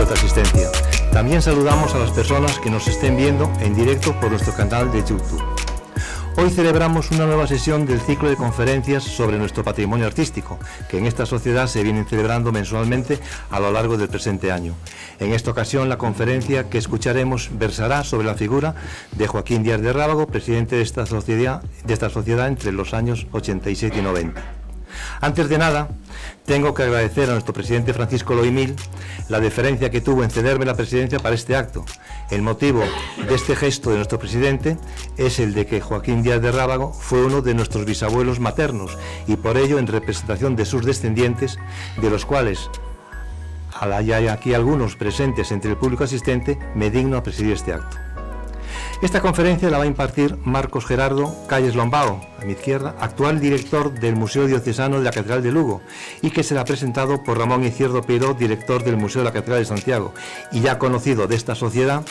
vuestra asistencia. También saludamos a las personas que nos estén viendo en directo por nuestro canal de YouTube. Hoy celebramos una nueva sesión del ciclo de conferencias sobre nuestro patrimonio artístico, que en esta sociedad se vienen celebrando mensualmente a lo largo del presente año. En esta ocasión, la conferencia que escucharemos versará sobre la figura de Joaquín Díaz de Rábago, presidente de esta sociedad entre los años 87 y 90. Antes de nada, tengo que agradecer a nuestro presidente Francisco Loimil la deferencia que tuvo en cederme la presidencia para este acto. El motivo de este gesto de nuestro presidente es el de que Joaquín Díaz de Rábago fue uno de nuestros bisabuelos maternos y por ello, en representación de sus descendientes, de los cuales hay aquí algunos presentes entre el público asistente, me digno a presidir este acto. Esta conferencia la va a impartir Marcos Gerardo Calles Lombao, a mi izquierda, actual director del Museo Diocesano de la Catedral de Lugo, y que será presentado por Ramón Izquierdo Peiró, director del Museo de la Catedral de Santiago, y ya conocido de esta sociedad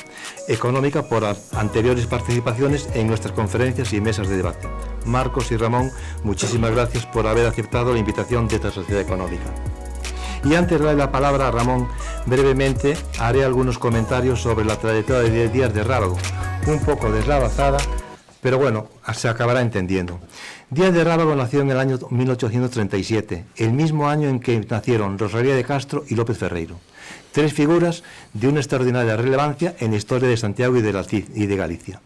económica por anteriores participaciones en nuestras conferencias y mesas de debate. Marcos y Ramón, muchísimas gracias por haber aceptado la invitación de esta sociedad económica. Y antes de dar la palabra a Ramón, brevemente haré algunos comentarios sobre la trayectoria de Díaz de Rábago, un poco deslavazada, pero bueno, se acabará entendiendo. Díaz de Rábago nació en el año 1837, el mismo año en que nacieron Rosalía de Castro y López Ferreiro, tres figuras de una extraordinaria relevancia en la historia de Santiago y de Galicia.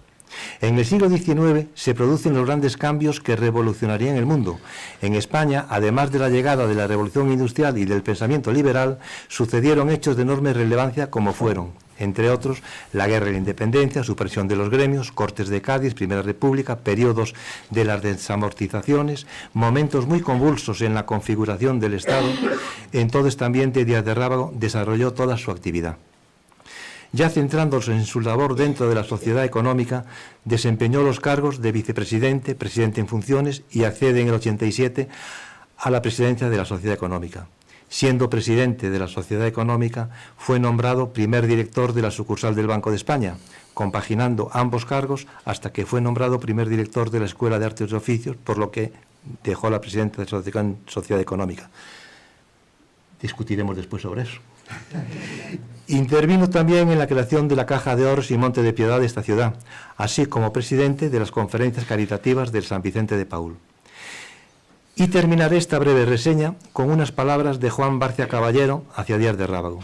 En el siglo XIX se producen los grandes cambios que revolucionarían el mundo. En España, además de la llegada de la Revolución Industrial y del pensamiento liberal, sucedieron hechos de enorme relevancia como fueron, entre otros, la Guerra de la Independencia, supresión de los gremios, Cortes de Cádiz, Primera República, periodos de las desamortizaciones, momentos muy convulsos en la configuración del Estado. En todo este ambiente, Díaz de Rábago desarrolló toda su actividad. Ya centrándose en su labor dentro de la sociedad económica, desempeñó los cargos de vicepresidente, presidente en funciones y accede en el 87 a la presidencia de la sociedad económica. Siendo presidente de la sociedad económica, fue nombrado primer director de la sucursal del Banco de España, compaginando ambos cargos hasta que fue nombrado primer director de la Escuela de Artes y Oficios, por lo que dejó la presidencia de la sociedad económica. Discutiremos después sobre eso. Intervino también en la creación de la Caja de Ahorros y Monte de Piedad de esta ciudad, así como presidente de las conferencias caritativas del San Vicente de Paúl. Y terminaré esta breve reseña con unas palabras de Juan Barcia Caballero hacia Díaz de Rábago.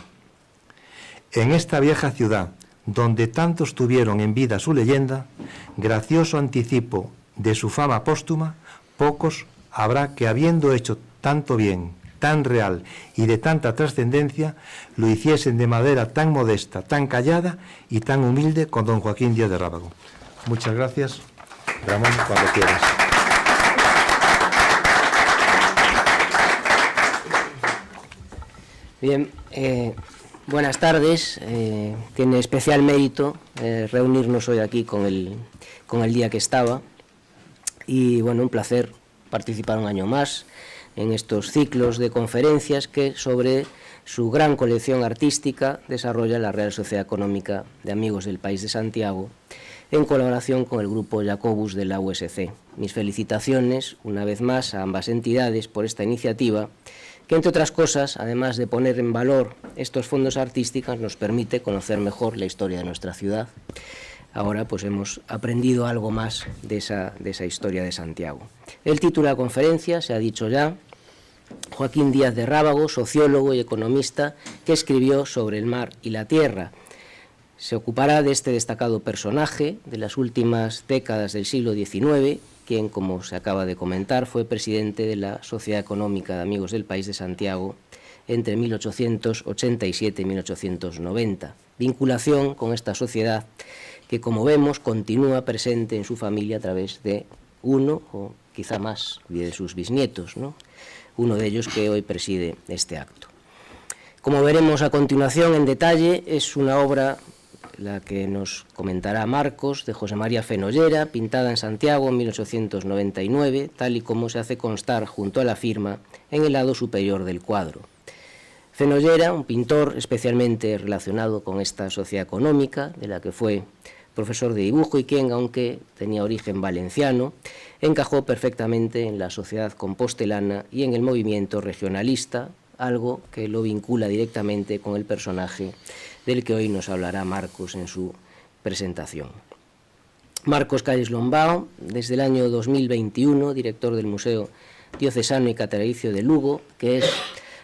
En esta vieja ciudad, donde tantos tuvieron en vida su leyenda, gracioso anticipo de su fama póstuma, pocos habrá que, habiendo hecho tanto bien, tan real y de tanta trascendencia, lo hiciesen de manera tan modesta, tan callada y tan humilde con don Joaquín Díaz de Rábago. Muchas gracias. Ramón, cuando quieras. Bien, buenas tardes. Tiene especial mérito reunirnos hoy aquí con el día que estaba. Y bueno, un placer participar un año más en estos ciclos de conferencias que sobre su gran colección artística desarrolla la Real Sociedad Económica de Amigos del País de Santiago en colaboración con el Grupo Jacobus de la USC. Mis felicitaciones una vez más a ambas entidades por esta iniciativa que, entre otras cosas, además de poner en valor estos fondos artísticos, nos permite conocer mejor la historia de nuestra ciudad. Ahora pues hemos aprendido algo más de esa historia de Santiago. El título de la conferencia, se ha dicho ya, Joaquín Díaz de Rábago, sociólogo y economista que escribió sobre el mar y la tierra. Se ocupará de este destacado personaje de las últimas décadas del siglo XIX, quien, como se acaba de comentar, fue presidente de la Sociedad Económica de Amigos del País de Santiago entre 1887 y 1890. Vinculación con esta sociedad que, como vemos, continúa presente en su familia a través de uno o quizá más de sus bisnietos, ¿no? Uno de ellos que hoy preside este acto. Como veremos a continuación en detalle, es una obra, la que nos comentará Marcos, de José María Fenollera, pintada en Santiago en 1899, tal y como se hace constar junto a la firma en el lado superior del cuadro. Fenollera, un pintor especialmente relacionado con esta sociedad económica, de la que fue profesor de dibujo y quien, aunque tenía origen valenciano, encajó perfectamente en la sociedad compostelana y en el movimiento regionalista, algo que lo vincula directamente con el personaje del que hoy nos hablará Marcos en su presentación. Marcos Calles Lombao, desde el año 2021, director del Museo Diocesano y Catedralicio de Lugo, que es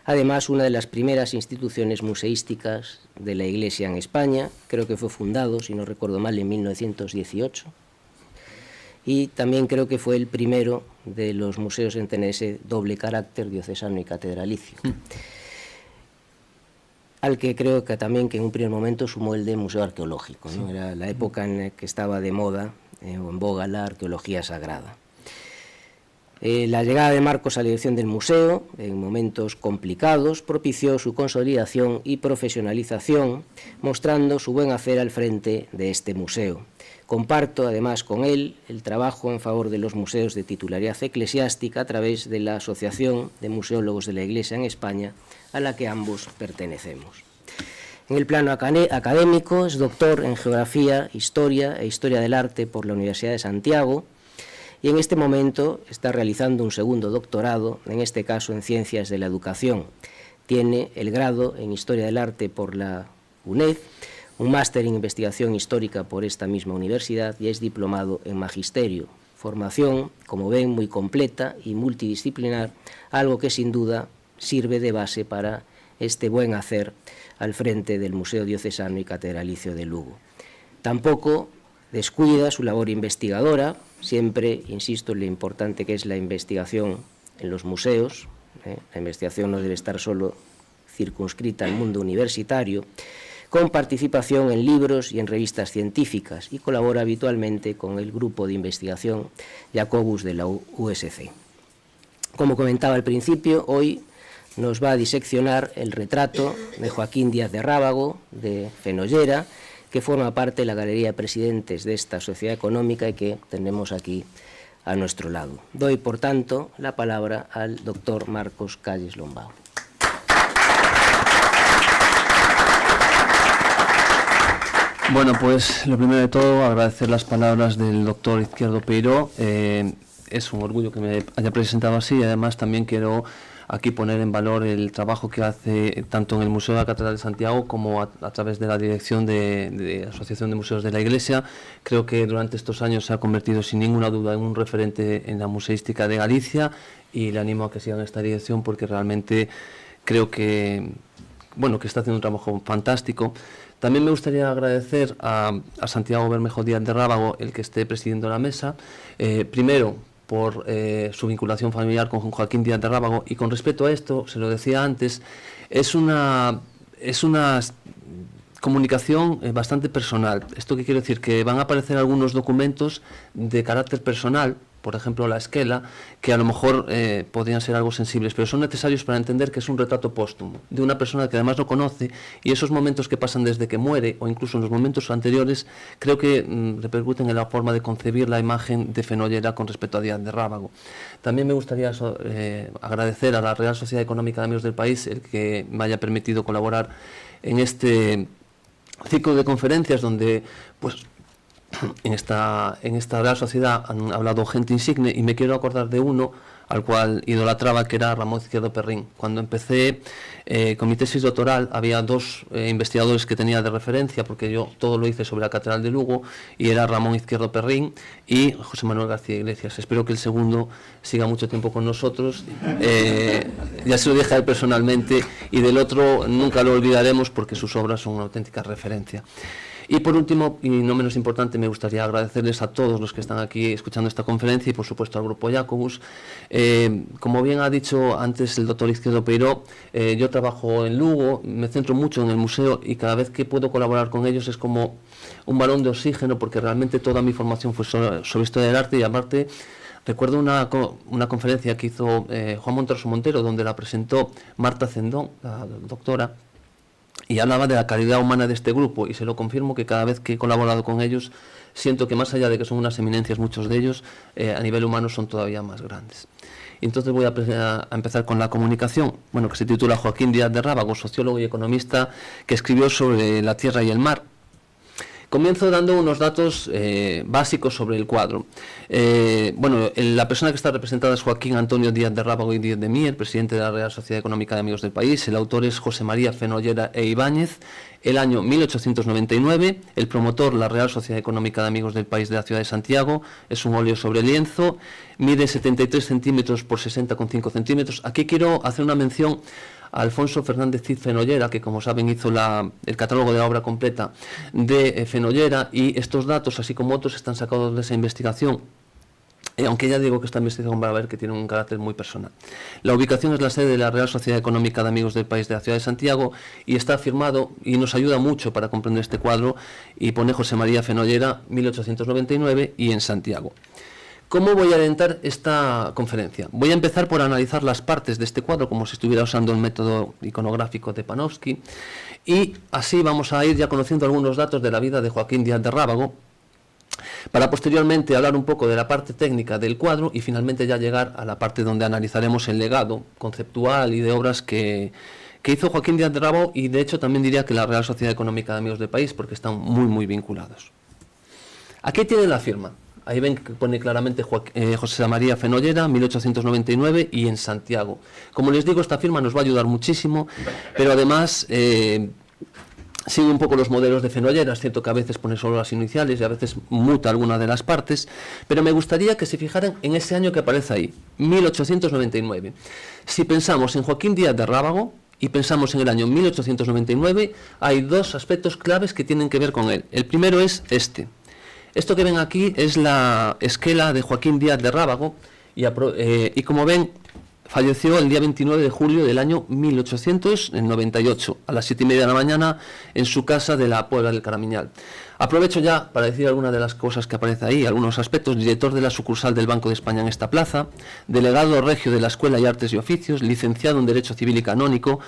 además una de las primeras instituciones museísticas de la Iglesia en España. Creo que fue fundado, si no recuerdo mal, en 1918. Y también creo que fue el primero de los museos en tener ese doble carácter diocesano y catedralicio. Al que creo que también que en un primer momento sumó el de museo arqueológico, ¿no? Era la época en la que estaba de moda o en boga la arqueología sagrada. La llegada de Marcos a la dirección del museo, en momentos complicados, propició su consolidación y profesionalización, mostrando su buen hacer al frente de este museo. Comparto además con él el trabajo en favor de los museos de titularidad eclesiástica a través de la Asociación de Museólogos de la Iglesia en España, a la que ambos pertenecemos. En el plano académico es doctor en Geografía, Historia e Historia del Arte por la Universidad de Santiago y en este momento está realizando un segundo doctorado, en este caso en Ciencias de la Educación. Tiene el grado en Historia del Arte por la UNED, un máster en Investigación Histórica por esta misma universidad y es diplomado en Magisterio. Formación, como ven, muy completa y multidisciplinar, algo que sin duda sirve de base para este buen hacer al frente del Museo Diocesano y Catedralicio de Lugo. Tampoco descuida su labor investigadora, siempre insisto en lo importante que es la investigación en los museos. La investigación no debe estar solo circunscrita al mundo universitario, con participación en libros y en revistas científicas, y colabora habitualmente con el grupo de investigación Jacobus de la USC. Como comentaba al principio, hoy nos va a diseccionar el retrato de Joaquín Díaz de Rábago, de Fenollera, que forma parte de la Galería de Presidentes de esta sociedad económica y que tenemos aquí a nuestro lado. Doy, por tanto, la palabra al doctor Marcos Calles Lombao. Bueno, pues lo primero de todo, agradecer las palabras del doctor Izquierdo Peiró. Es un orgullo que me haya presentado así y además también quiero aquí poner en valor el trabajo que hace tanto en el Museo de la Catedral de Santiago como a través de la dirección de Asociación de Museos de la Iglesia. Creo que durante estos años se ha convertido sin ninguna duda en un referente en la museística de Galicia y le animo a que sigan esta dirección porque realmente creo que, bueno, que está haciendo un trabajo fantástico. También me gustaría agradecer a Santiago Bermejo Díaz de Rábago el que esté presidiendo la mesa, primero por su vinculación familiar con Joaquín Díaz de Rábago, y con respecto a esto, se lo decía antes, es una comunicación bastante personal. ¿Esto qué quiere decir? Que van a aparecer algunos documentos de carácter personal, por ejemplo la esquela, que a lo mejor podrían ser algo sensibles, pero son necesarios para entender que es un retrato póstumo de una persona que además lo conoce, y esos momentos que pasan desde que muere o incluso en los momentos anteriores creo que repercuten en la forma de concebir la imagen de Fenollera con respecto a Díaz de Rábago. También me gustaría agradecer a la Real Sociedad Económica de Amigos del País el que me haya permitido colaborar en este ciclo de conferencias donde pues en esta Real Sociedad han hablado gente insigne, y me quiero acordar de uno al cual idolatraba, que era Ramón Izquierdo Perrín. Cuando empecé con mi tesis doctoral había dos investigadores que tenía de referencia, porque yo todo lo hice sobre la Catedral de Lugo, y era Ramón Izquierdo Perrín y José Manuel García Iglesias. Espero que el segundo siga mucho tiempo con nosotros, ya se lo dije a él personalmente, y del otro nunca lo olvidaremos porque sus obras son una auténtica referencia. Y por último, y no menos importante, me gustaría agradecerles a todos los que están aquí escuchando esta conferencia y por supuesto al Grupo Jacobus. Como bien ha dicho antes el doctor Izquierdo Peiró, yo trabajo en Lugo, me centro mucho en el museo y cada vez que puedo colaborar con ellos es como un balón de oxígeno, porque realmente toda mi formación fue sobre historia del arte, y aparte recuerdo una conferencia que hizo Juan Monterroso Montero, donde la presentó Marta Cendón, la doctora, y hablaba de la calidad humana de este grupo, y se lo confirmo que cada vez que he colaborado con ellos siento que más allá de que son unas eminencias muchos de ellos, a nivel humano son todavía más grandes. Y entonces voy a empezar con la comunicación, bueno, que se titula Joaquín Díaz de Rábago, sociólogo y economista, que escribió sobre la tierra y el mar. Comienzo dando unos datos básicos sobre el cuadro. La persona que está representada es Joaquín Antonio Díaz de Rábago y Díaz de Mier, presidente de la Real Sociedad Económica de Amigos del País. El autor es José María Fenollera e Ibáñez, el año 1899. El promotor, la Real Sociedad Económica de Amigos del País de la Ciudad de Santiago. Es un óleo sobre lienzo, mide 73 centímetros por 60,5 centímetros. Aquí quiero hacer una mención a Alfonso Fernández Cid Fenollera, que como saben hizo el catálogo de la obra completa de Fenollera, y estos datos, así como otros, están sacados de esa investigación. Aunque ya digo que esta investigación va a ver que tiene un carácter muy personal. La ubicación es la sede de la Real Sociedad Económica de Amigos del País de la Ciudad de Santiago, y está firmado, y nos ayuda mucho para comprender este cuadro, y pone José María Fenollera, 1899, y en Santiago. ¿Cómo voy a orientar esta conferencia? Voy a empezar por analizar las partes de este cuadro, como si estuviera usando el método iconográfico de Panofsky, y así vamos a ir ya conociendo algunos datos de la vida de Joaquín Díaz de Rábago, para posteriormente hablar un poco de la parte técnica del cuadro y finalmente ya llegar a la parte donde analizaremos el legado conceptual y de obras que hizo Joaquín Díaz de Rábago, y de hecho también diría que la Real Sociedad Económica de Amigos del País, porque están muy vinculados. Aquí tienen la firma. Ahí ven que pone claramente José María Fenollera, 1899, y en Santiago. Como les digo, esta firma nos va a ayudar muchísimo, pero además sigue un poco los modelos de Fenollera. Es cierto que a veces pone solo las iniciales y a veces muta alguna de las partes, pero me gustaría que se fijaran en ese año que aparece ahí, 1899. Si pensamos en Joaquín Díaz de Rábago y pensamos en el año 1899, hay dos aspectos claves que tienen que ver con él. El primero es este. Esto que ven aquí es la esquela de Joaquín Díaz de Rábago, y como ven, falleció el día 29 de julio del año 1898, a las 7:30 de la mañana, en su casa de la Puebla del Caramiñal. Aprovecho ya para decir algunas de las cosas que aparece ahí, algunos aspectos. Director de la sucursal del Banco de España en esta plaza, delegado regio de la Escuela de Artes y Oficios, licenciado en Derecho Civil y Canónico,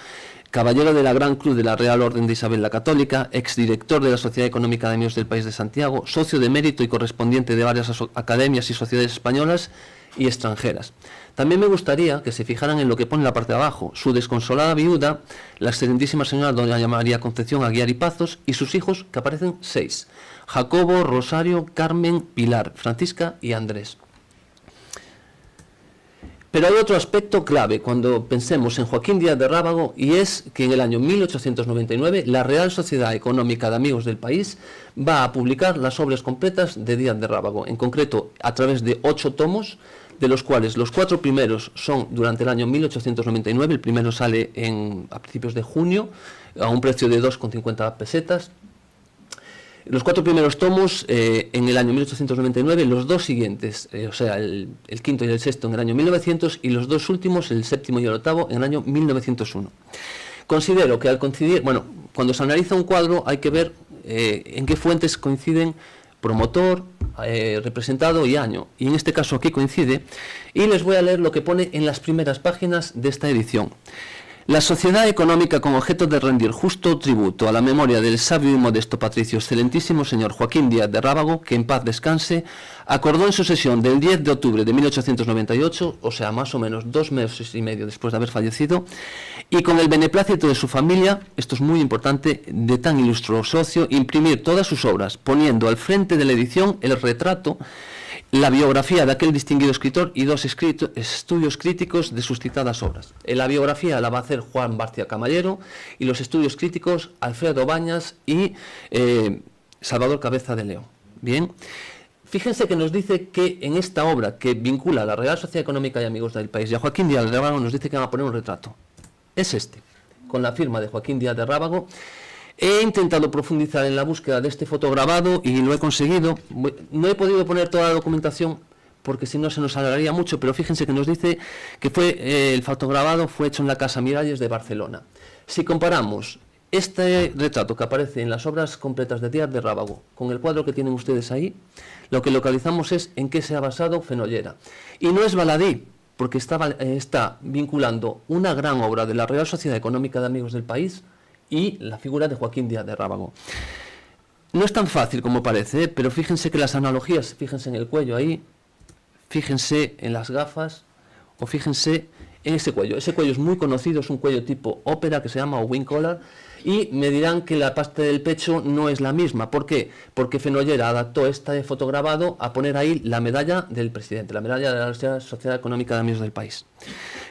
caballero de la Gran Cruz de la Real Orden de Isabel la Católica, exdirector de la Sociedad Económica de Amigos del País de Santiago, socio de mérito y correspondiente de varias academias y sociedades españolas y extranjeras. También me gustaría que se fijaran en lo que pone en la parte de abajo: su desconsolada viuda, la excelentísima señora doña María Concepción Aguiar y Pazos, y sus hijos, que aparecen 6, Jacobo, Rosario, Carmen, Pilar, Francisca y Andrés. Pero hay otro aspecto clave cuando pensemos en Joaquín Díaz de Rábago, y es que en el año 1899 la Real Sociedad Económica de Amigos del País va a publicar las obras completas de Díaz de Rábago, en concreto a través de 8 tomos, de los cuales los 4 primeros son durante el año 1899, el primero sale a principios de junio, a un precio de 2,50 pesetas, los 4 primeros tomos en el año 1899, los 2 siguientes, o sea, el quinto y el sexto en el año 1900, y los 2 últimos, el séptimo y el octavo, en el año 1901. Considero que al coincidir, cuando se analiza un cuadro hay que ver en qué fuentes coinciden promotor, representado y año, y en este caso aquí coincide, y les voy a leer lo que pone en las primeras páginas de esta edición. La sociedad económica, con objeto de rendir justo tributo a la memoria del sabio y modesto patricio excelentísimo señor Joaquín Díaz de Rábago, que en paz descanse, acordó en su sesión del 10 de octubre de 1898, o sea, más o menos 2 meses y medio después de haber fallecido, y con el beneplácito de su familia, esto es muy importante, de tan ilustre socio, imprimir todas sus obras, poniendo al frente de la edición el retrato, la biografía de aquel distinguido escritor y 2 estudios críticos de sus citadas obras. La biografía la va a hacer Juan Barcia Camallero, y los estudios críticos Alfredo Bañas y Salvador Cabeza de León. Bien, fíjense que nos dice que en esta obra que vincula a la Real Sociedad Económica y Amigos del País y a Joaquín Díaz de Rábago, nos dice que van a poner un retrato. Es este, con la firma de Joaquín Díaz de Rábago. He intentado profundizar en la búsqueda de este fotograbado y lo he conseguido. No he podido poner toda la documentación porque si no se nos alargaría mucho, pero fíjense que nos dice que el fotograbado fue hecho en la Casa Miralles de Barcelona. Si comparamos este retrato que aparece en las obras completas de Díaz de Rábago con el cuadro que tienen ustedes ahí, lo que localizamos es en qué se ha basado Fenollera. Y no es baladí, porque está vinculando una gran obra de la Real Sociedad Económica de Amigos del País y la figura de Joaquín Díaz de Rábago. No es tan fácil como parece, pero fíjense que las analogías, fíjense en el cuello ahí, fíjense en las gafas, o fíjense en ese cuello. Ese cuello es muy conocido, es un cuello tipo ópera que se llama wing collar, y me dirán que la parte del pecho no es la misma. ¿Por qué? Porque Fenollera adaptó este fotograbado a poner ahí la medalla del presidente, la medalla de la Sociedad Económica de Amigos del País.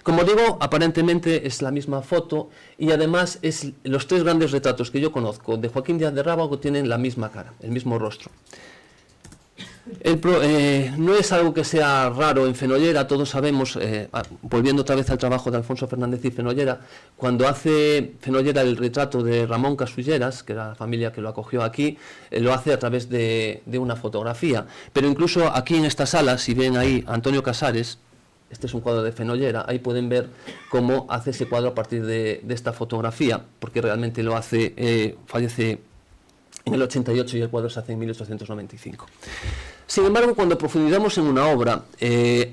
Como digo, aparentemente es la misma foto y además los 3 grandes retratos que yo conozco de Joaquín Díaz de Rábago tienen la misma cara, el mismo rostro. No es algo que sea raro en Fenollera, todos sabemos, volviendo otra vez al trabajo de Alfonso Fernández y Fenollera, cuando hace Fenollera el retrato de Ramón Casulleras, que era la familia que lo acogió aquí, lo hace a través de una fotografía. Pero incluso aquí en esta sala, si ven ahí a Antonio Casares, este es un cuadro de Fenollera, ahí pueden ver cómo hace ese cuadro a partir de esta fotografía, porque realmente lo hace, fallece en el 88 y el cuadro se hace en 1895. Sin embargo, cuando profundizamos en una obra,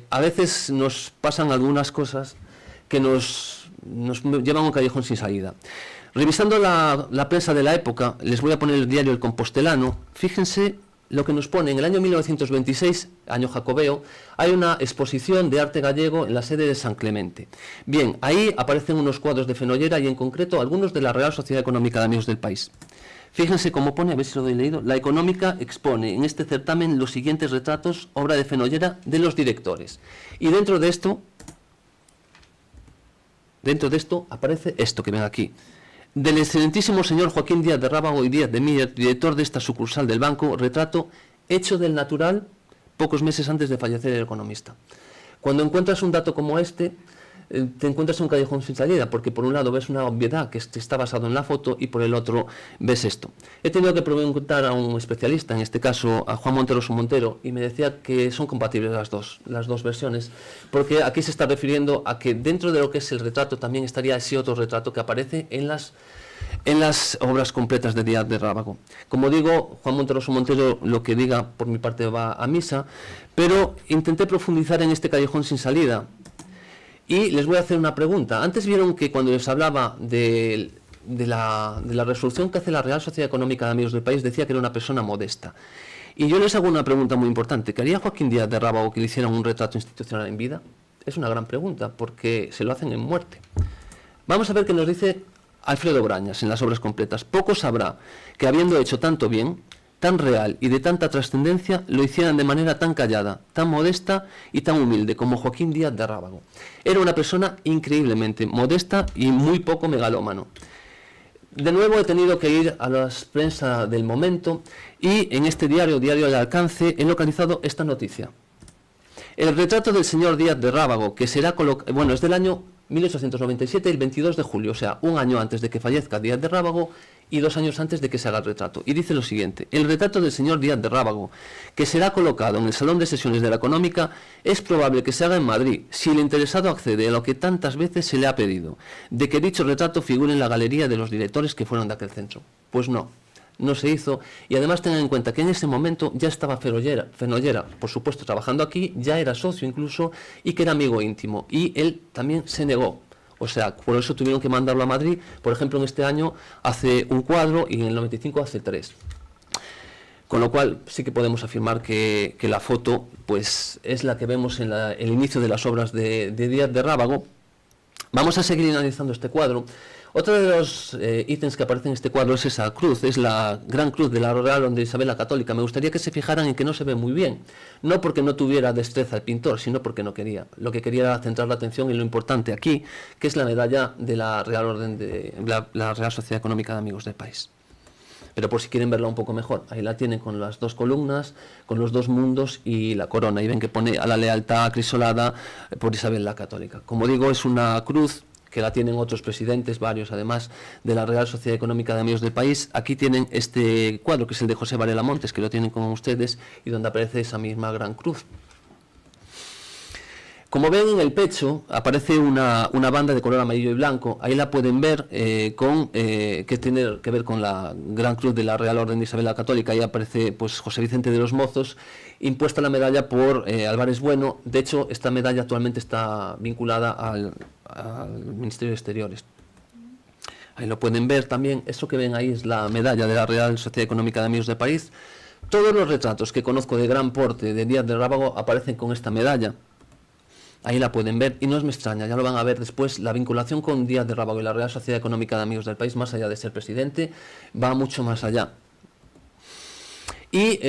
a veces nos pasan algunas cosas que nos llevan a un callejón sin salida. Revisando la prensa de la época, les voy a poner el diario El Compostelano. Fíjense lo que nos pone. En el año 1926, año jacobeo, hay una exposición de arte gallego en la sede de San Clemente. Bien, ahí aparecen unos cuadros de Fenollera y en concreto algunos de la Real Sociedad Económica de Amigos del País. Fíjense cómo pone, a ver si lo he leído, la Económica expone en este certamen los siguientes retratos, obra de Fenollera, de los directores. Y dentro de esto aparece esto que ven aquí. Del excelentísimo señor Joaquín Díaz de Rábago y Díaz de Mier, director de esta sucursal del banco, retrato hecho del natural pocos meses antes de fallecer el economista. Cuando encuentras un dato como este, te encuentras un callejón sin salida, porque por un lado ves una obviedad que está basado en la foto y por el otro ves esto. He tenido que preguntar a un especialista, en este caso a Juan Monteroso Montero, y me decía que son compatibles las dos versiones, porque aquí se está refiriendo a que dentro de lo que es el retrato también estaría ese otro retrato que aparece en las obras completas de Díaz de Rábago. Como digo, Juan Monteroso Montero lo que diga por mi parte va a misa, pero intenté profundizar en este callejón sin salida. Y les voy a hacer una pregunta. Antes vieron que cuando les hablaba de la resolución que hace la Real Sociedad Económica de Amigos del País, decía que era una persona modesta. Y yo les hago una pregunta muy importante. ¿Quería Joaquín Díaz de Rábago que le hicieran un retrato institucional en vida? Es una gran pregunta, porque se lo hacen en muerte. Vamos a ver qué nos dice Alfredo Brañas en las obras completas. Poco sabrá que habiendo hecho tanto bien, tan real y de tanta trascendencia, lo hicieran de manera tan callada, tan modesta y tan humilde como Joaquín Díaz de Rábago. Era una persona increíblemente modesta y muy poco megalómano. De nuevo he tenido que ir a la prensa del momento y en este diario de Alcance, he localizado esta noticia. El retrato del señor Díaz de Rábago, que será colocado, bueno, es del año 1897, el 22 de julio, o sea, un año antes de que fallezca Díaz de Rábago y 2 años antes de que se haga el retrato. Y dice lo siguiente: el retrato del señor Díaz de Rábago, que será colocado en el Salón de Sesiones de la Económica, es probable que se haga en Madrid, si el interesado accede a lo que tantas veces se le ha pedido, de que dicho retrato figure en la galería de los directores que fueron de aquel centro. Pues no se hizo, y además tengan en cuenta que en ese momento ya estaba Fenollera, por supuesto, trabajando aquí, ya era socio incluso, y que era amigo íntimo, y él también se negó. O sea, por eso tuvieron que mandarlo a Madrid. Por ejemplo, en este año hace un cuadro y en el 95 hace 3. Con lo cual sí que podemos afirmar que la foto pues es la que vemos en el inicio de las obras de Díaz de Rábago. Vamos a seguir analizando este cuadro. Otro de los ítems que aparecen en este cuadro es esa cruz, es la gran cruz de la Real Orden de Isabel la Católica. Me gustaría que se fijaran en que no se ve muy bien, no porque no tuviera destreza el pintor, sino porque no quería. Lo que quería era centrar la atención en lo importante aquí, que es la medalla de la Real Orden de la Real Sociedad Económica de Amigos del País. Pero por si quieren verla un poco mejor, ahí la tienen con las 2 columnas, con los 2 mundos y la corona. Y ven que pone a la lealtad acrisolada por Isabel la Católica. Como digo, es una cruz que la tienen otros presidentes, varios además, de la Real Sociedad Económica de Amigos del País. Aquí tienen este cuadro, que es el de José Varela Montes, que lo tienen con ustedes, y donde aparece esa misma gran cruz. Como ven, en el pecho aparece una banda de color amarillo y blanco. Ahí la pueden ver, que tiene que ver con la gran cruz de la Real Orden de Isabel la Católica. Ahí aparece pues José Vicente de los Mozos, impuesta la medalla por Álvarez Bueno. De hecho, esta medalla actualmente está vinculada al Ministerio de Exteriores. Ahí lo pueden ver también. Eso que ven ahí es la medalla de la Real Sociedad Económica de Amigos del País. Todos los retratos que conozco de gran porte de Díaz de Rábago aparecen con esta medalla. ahí la pueden ver, y no me extraña, ya lo van a ver después, la vinculación con Díaz de Rábago y la Real Sociedad Económica de Amigos del País, más allá de ser presidente, va mucho más allá. Y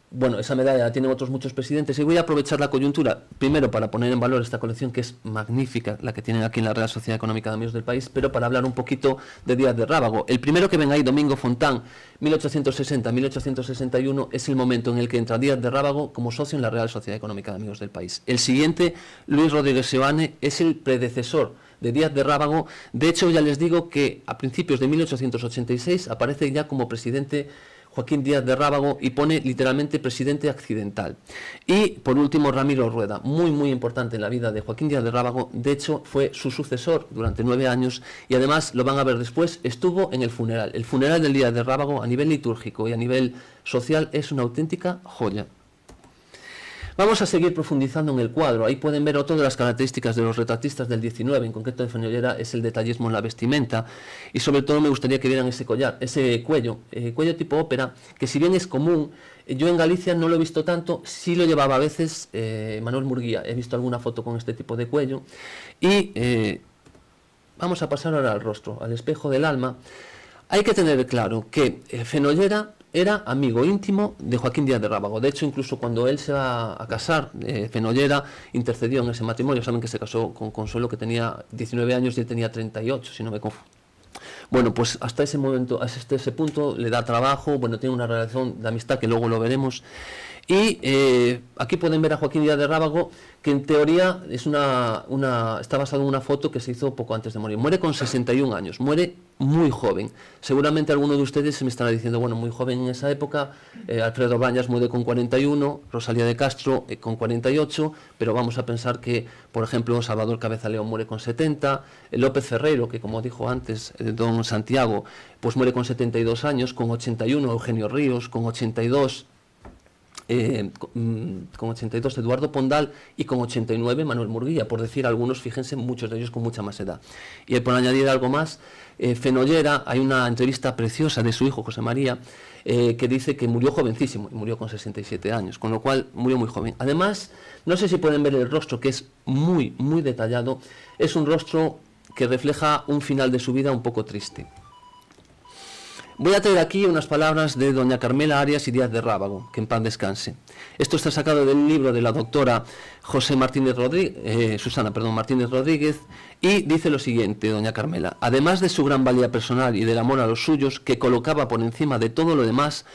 bueno, esa medalla la tienen otros muchos presidentes, y voy a aprovechar la coyuntura, primero para poner en valor esta colección que es magnífica, la que tienen aquí en la Real Sociedad Económica de Amigos del País, pero para hablar un poquito de Díaz de Rábago. El primero que ven ahí, Domingo Fontán, 1860-1861, es el momento en el que entra Díaz de Rábago como socio en la Real Sociedad Económica de Amigos del País. El siguiente, Luis Rodríguez Seoane, es el predecesor de Díaz de Rábago. De hecho, ya les digo que a principios de 1886 aparece ya como presidente Joaquín Díaz de Rábago y pone literalmente presidente accidental. Y por último, Ramiro Rueda, muy importante en la vida de Joaquín Díaz de Rábago. De hecho, fue su sucesor durante 9 años y además, lo van a ver después, estuvo en el funeral. El funeral del Díaz de Rábago a nivel litúrgico y a nivel social es una auténtica joya. Vamos a seguir profundizando en el cuadro. Ahí pueden ver otra de las características de los retratistas del 19, en concreto de Fenollera, es el detallismo en la vestimenta, y sobre todo me gustaría que vieran ese collar, ese cuello tipo ópera, que si bien es común, yo en Galicia no lo he visto tanto, sí lo llevaba a veces Manuel Murguía, he visto alguna foto con este tipo de cuello. Y vamos a pasar ahora al rostro, al espejo del alma. Hay que tener claro que Fenollera era amigo íntimo de Joaquín Díaz de Rábago. De hecho, incluso cuando él se va a casar, Fenollera intercedió en ese matrimonio. Saben que se casó con Consuelo, que tenía 19 años y él tenía 38, si no me confundo. Bueno, pues hasta ese momento, hasta ese punto le da trabajo, bueno, tiene una relación de amistad que luego lo veremos. Y aquí pueden ver a Joaquín Díaz de Rábago, que en teoría es está basado en una foto que se hizo poco antes de morir. Muere con 61 años, muere muy joven. Seguramente alguno de ustedes se me estará diciendo, bueno, muy joven en esa época, Alfredo Bañas muere con 41, Rosalía de Castro con 48, pero vamos a pensar que, por ejemplo, Salvador Cabeza León muere con 70, López Ferreiro, que como dijo antes don Santiago, pues muere con 72 años, con 81 Eugenio Ríos, con 82 Eduardo Pondal y con 89 Manuel Murguía, por decir algunos, fíjense, muchos de ellos con mucha más edad. Y por añadir algo más, Fenollera, hay una entrevista preciosa de su hijo José María, que dice que murió jovencísimo, y murió con 67 años, con lo cual murió muy joven. Además, no sé si pueden ver el rostro, que es muy detallado, es un rostro que refleja un final de su vida un poco triste. Voy a traer aquí unas palabras de doña Carmela Arias y Díaz de Rábago, que en paz descanse. Esto está sacado del libro de la doctora Susana Martínez Rodríguez, y dice lo siguiente, doña Carmela: además de su gran valía personal y del amor a los suyos, que colocaba por encima de todo lo demás,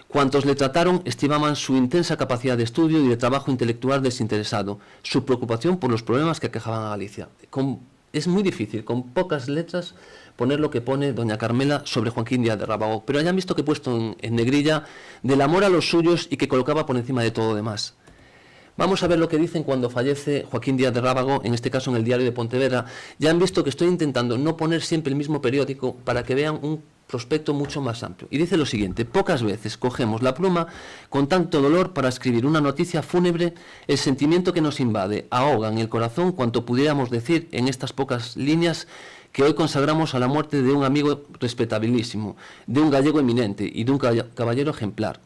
cuantos le trataron estimaban su intensa capacidad de estudio y de trabajo intelectual desinteresado, su preocupación por los problemas que aquejaban a Galicia. Es muy difícil, con pocas letras, poner lo que pone doña Carmela sobre Joaquín Díaz de Rábago, pero hayan visto que he puesto en negrilla del amor a los suyos y que colocaba por encima de todo lo demás. Vamos a ver lo que dicen cuando fallece Joaquín Díaz de Rábago, en este caso en el Diario de Pontevedra. Ya han visto que estoy intentando no poner siempre el mismo periódico para que vean un prospecto mucho más amplio. Y dice lo siguiente: pocas veces cogemos la pluma con tanto dolor para escribir una noticia fúnebre. El sentimiento que nos invade ahoga en el corazón cuanto pudiéramos decir en estas pocas líneas que hoy consagramos a la muerte de un amigo respetabilísimo, de un gallego eminente y de un caballero ejemplar.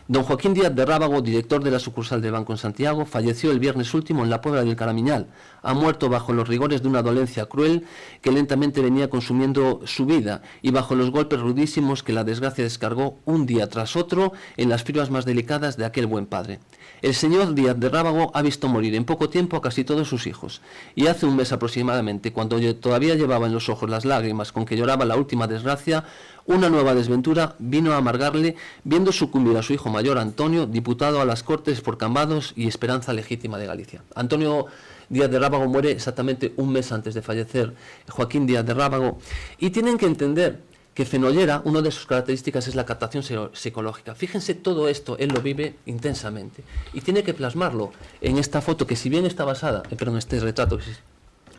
Don Joaquín Díaz de Rábago, director de la sucursal del Banco en Santiago, falleció el viernes último en la Puebla del Caramiñal. Ha muerto bajo los rigores de una dolencia cruel que lentamente venía consumiendo su vida y bajo los golpes rudísimos que la desgracia descargó un día tras otro en las fibras más delicadas de aquel buen padre. El señor Díaz de Rábago ha visto morir en poco tiempo a casi todos sus hijos, y hace un mes aproximadamente, cuando todavía llevaba en los ojos las lágrimas con que lloraba la última desgracia, una nueva desventura vino a amargarle, viendo sucumbir a su hijo mayor Antonio, diputado a las Cortes por Cambados y esperanza legítima de Galicia. Antonio Díaz de Rábago muere exactamente un mes antes de fallecer Joaquín Díaz de Rábago, y tienen que entender que Fenollera, una de sus características es la captación psicológica. Fíjense, todo esto él lo vive intensamente y tiene que plasmarlo en esta foto, que si bien está basada, este retrato,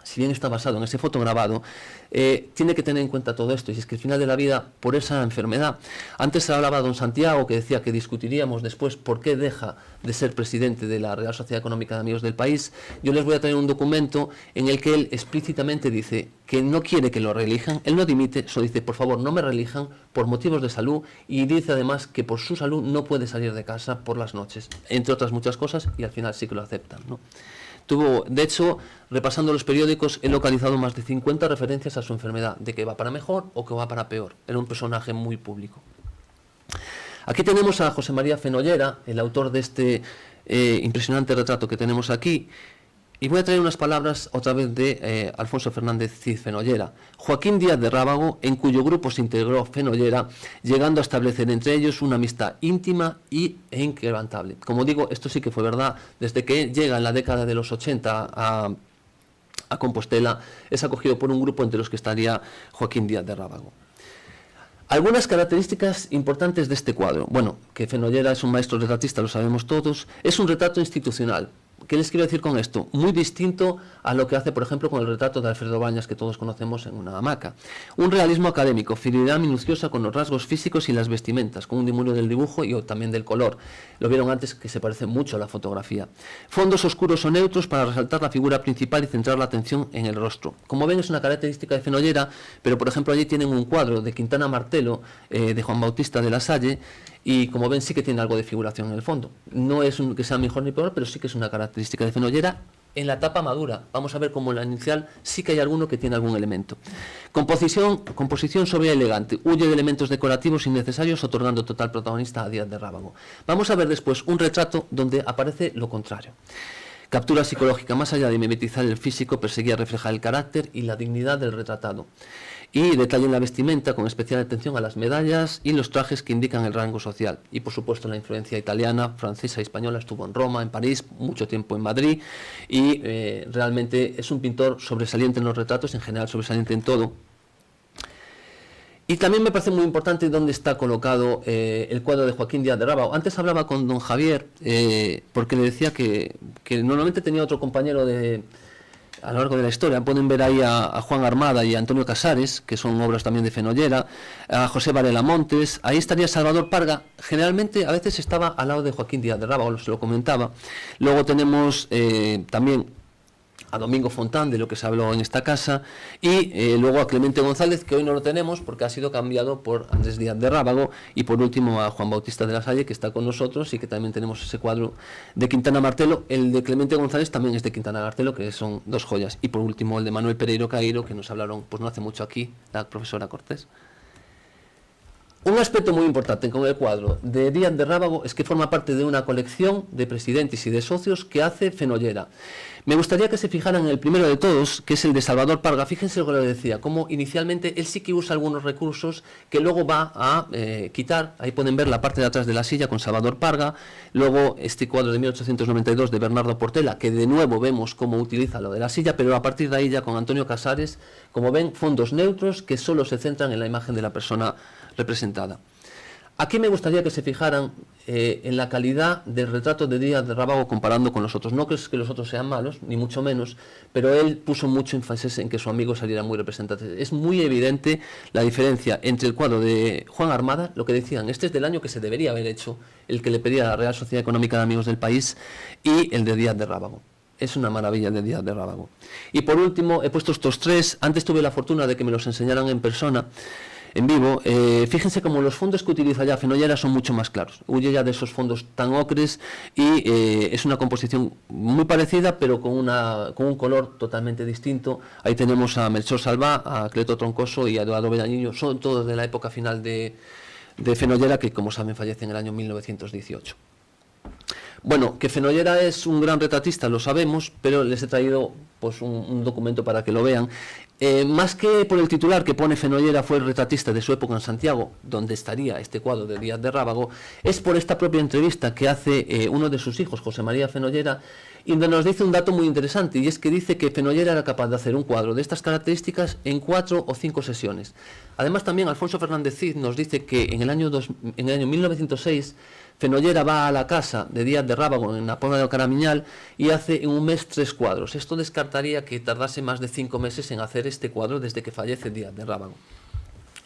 si bien está basado en ese fotograbado, tiene que tener en cuenta todo esto, y es que el final de la vida, por esa enfermedad, antes se hablaba don Santiago, que decía que discutiríamos después por qué deja de ser presidente de la Real Sociedad Económica de Amigos del País. Yo les voy a traer un documento en el que él explícitamente dice que no quiere que lo reelijan, él no dimite, solo dice, por favor, no me reelijan por motivos de salud, y dice además que por su salud no puede salir de casa por las noches, entre otras muchas cosas, y al final sí que lo aceptan, ¿no? De hecho, repasando los periódicos, he localizado más de 50 referencias a su enfermedad, de que va para mejor o que va para peor. Era un personaje muy público. Aquí tenemos a José María Fenollera, el autor de este impresionante retrato que tenemos aquí, y voy a traer unas palabras otra vez de Alfonso Fernández Cid Fenollera. Joaquín Díaz de Rábago, en cuyo grupo se integró Fenollera, llegando a establecer entre ellos una amistad íntima e inquebrantable. Como digo, esto sí que fue verdad, desde que llega en la década de los 80 a Compostela, es acogido por un grupo entre los que estaría Joaquín Díaz de Rábago. Algunas características importantes de este cuadro. Bueno, que Fenollera es un maestro retratista, lo sabemos todos. Es un retrato institucional. ¿Qué les quiero decir con esto? Muy distinto a lo que hace, por ejemplo, con el retrato de Alfredo Bañas, que todos conocemos en una hamaca. Un realismo académico, fidelidad minuciosa con los rasgos físicos y las vestimentas, con un dimurio del dibujo y también del color. Lo vieron antes, que se parece mucho a la fotografía. Fondos oscuros o neutros para resaltar la figura principal y centrar la atención en el rostro. Como ven, es una característica de Fenollera, pero por ejemplo allí tienen un cuadro de Quintana Martelo, de Juan Bautista de la Salle, y como ven sí que tiene algo de figuración en el fondo. No es que sea mejor ni peor, pero sí que es una característica de Fenollera en la etapa madura. Vamos a ver cómo en la inicial sí que hay alguno que tiene algún elemento. Composición sobria y elegante, huye de elementos decorativos innecesarios, otorgando total protagonista a Díaz de Rábago. Vamos a ver después un retrato donde aparece lo contrario. Captura psicológica, más allá de mimetizar el físico, perseguía reflejar el carácter y la dignidad del retratado. Y detalle en la vestimenta, con especial atención a las medallas y los trajes que indican el rango social. Y por supuesto la influencia italiana, francesa y española. Estuvo en Roma, en París, mucho tiempo en Madrid, y realmente es un pintor sobresaliente en los retratos, en general sobresaliente en todo. Y también me parece muy importante dónde está colocado el cuadro de Joaquín Díaz de Rábago. Antes hablaba con don Javier, porque le decía que normalmente tenía otro compañero a lo largo de la historia. Pueden ver ahí a Juan Armada y a Antonio Casares, que son obras también de Fenollera, a José Varela Montes. Ahí estaría Salvador Parga. Generalmente a veces estaba al lado de Joaquín Díaz de Rábago, se lo comentaba. Luego tenemos también a Domingo Fontán, de lo que se habló en esta casa, y luego a Clemente González, que hoy no lo tenemos porque ha sido cambiado por Andrés Díaz de Rábago, y por último a Juan Bautista de la Salle, que está con nosotros, y que también tenemos ese cuadro de Quintana Martelo. El de Clemente González también es de Quintana Martelo, que son dos joyas, y por último el de Manuel Pereiro Cairo, que nos hablaron pues no hace mucho aquí, la profesora Cortés. Un aspecto muy importante con el cuadro de Díaz de Rábago es que forma parte de una colección de presidentes y de socios que hace Fenollera. Me gustaría que se fijaran en el primero de todos, que es el de Salvador Parga. Fíjense lo que le decía, como inicialmente él sí que usa algunos recursos que luego va a quitar. Ahí pueden ver la parte de atrás de la silla con Salvador Parga. Luego este cuadro de 1892 de Bernardo Portela, que de nuevo vemos cómo utiliza lo de la silla, pero a partir de ahí ya con Antonio Casares, como ven, fondos neutros que solo se centran en la imagen de la persona representada. Aquí me gustaría que se fijaran en la calidad del retrato de Díaz de Rábago comparando con los otros. No creo que los otros sean malos, ni mucho menos, pero él puso mucho énfasis en que su amigo saliera muy representativo. Es muy evidente la diferencia entre el cuadro de Juan Armada, lo que decían, este es del año que se debería haber hecho, el que le pedía a la Real Sociedad Económica de Amigos del País, y el de Díaz de Rábago. Es una maravilla de Díaz de Rábago. Y por último, he puesto estos tres. Antes tuve la fortuna de que me los enseñaran en persona, en vivo. Fíjense como los fondos que utiliza ya Fenollera son mucho más claros, huye ya de esos fondos tan ocres, y es una composición muy parecida pero con un color totalmente distinto. Ahí tenemos a Melchor Salvá, a Cleto Troncoso y a Eduardo Bellaniño, son todos de la época final de Fenollera, que como saben fallece en el año 1918. Bueno, que Fenollera es un gran retratista, lo sabemos, pero les he traído pues un documento para que lo vean. Más que por el titular que pone Fenollera fue el retratista de su época en Santiago, donde estaría este cuadro de Díaz de Rábago, es por esta propia entrevista que hace uno de sus hijos, José María Fenollera, y donde nos dice un dato muy interesante, y es que dice que Fenollera era capaz de hacer un cuadro de estas características en 4 o 5 sesiones. Además también Alfonso Fernández Cid nos dice que en el año 1906 Fenollera va a la casa de Díaz de Rábago en la Puebla de Caramiñal y hace en un mes 3 cuadros. Esto descartaría que tardase más de 5 meses en hacer este cuadro desde que fallece Díaz de Rábago,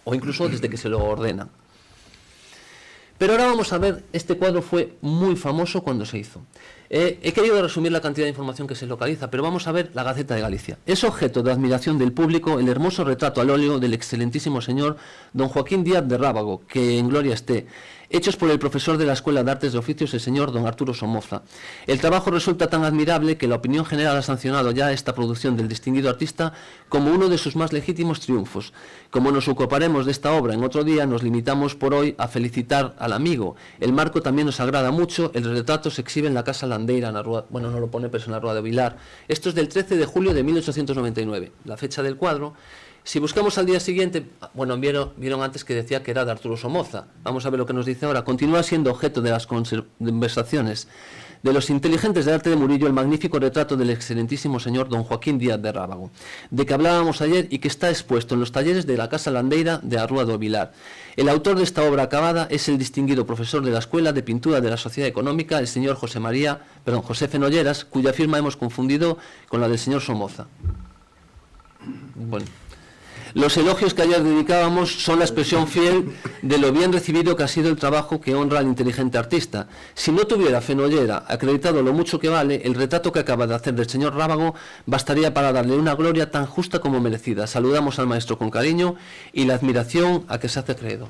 o incluso desde que se lo ordena. Pero ahora vamos a ver, este cuadro fue muy famoso cuando se hizo. He querido resumir la cantidad de información que se localiza, pero vamos a ver la Gaceta de Galicia. Es objeto de admiración del público el hermoso retrato al óleo del excelentísimo señor don Joaquín Díaz de Rábago, que en gloria esté, hechos por el profesor de la Escuela de Artes de Oficios, el señor don Arturo Somoza. El trabajo resulta tan admirable que la opinión general ha sancionado ya esta producción del distinguido artista como uno de sus más legítimos triunfos. Como nos ocuparemos de esta obra en otro día, nos limitamos por hoy a felicitar al amigo. El marco también nos agrada mucho, el retrato se exhibe en la Casa Landeira, en la Rúa, bueno, no lo pone, pero es en la Rúa de Vilar. Esto es del 13 de julio de 1899, la fecha del cuadro. Si buscamos al día siguiente, bueno, vieron antes que decía que era de Arturo Somoza. Vamos a ver lo que nos dice ahora. Continúa siendo objeto de las conversaciones de los inteligentes de arte de Murillo el magnífico retrato del excelentísimo señor don Joaquín Díaz de Rábago, de que hablábamos ayer y que está expuesto en los talleres de la Casa Landeira de Arrúa do Vilar. El autor de esta obra acabada es el distinguido profesor de la Escuela de Pintura de la Sociedad Económica, el señor José Fenolleras, cuya firma hemos confundido con la del señor Somoza. Bueno. Los elogios que ayer dedicábamos son la expresión fiel de lo bien recibido que ha sido el trabajo que honra al inteligente artista. Si no tuviera Fenollera acreditado lo mucho que vale, el retrato que acaba de hacer del señor Rábago bastaría para darle una gloria tan justa como merecida. Saludamos al maestro con cariño y la admiración a que se hace acreedor.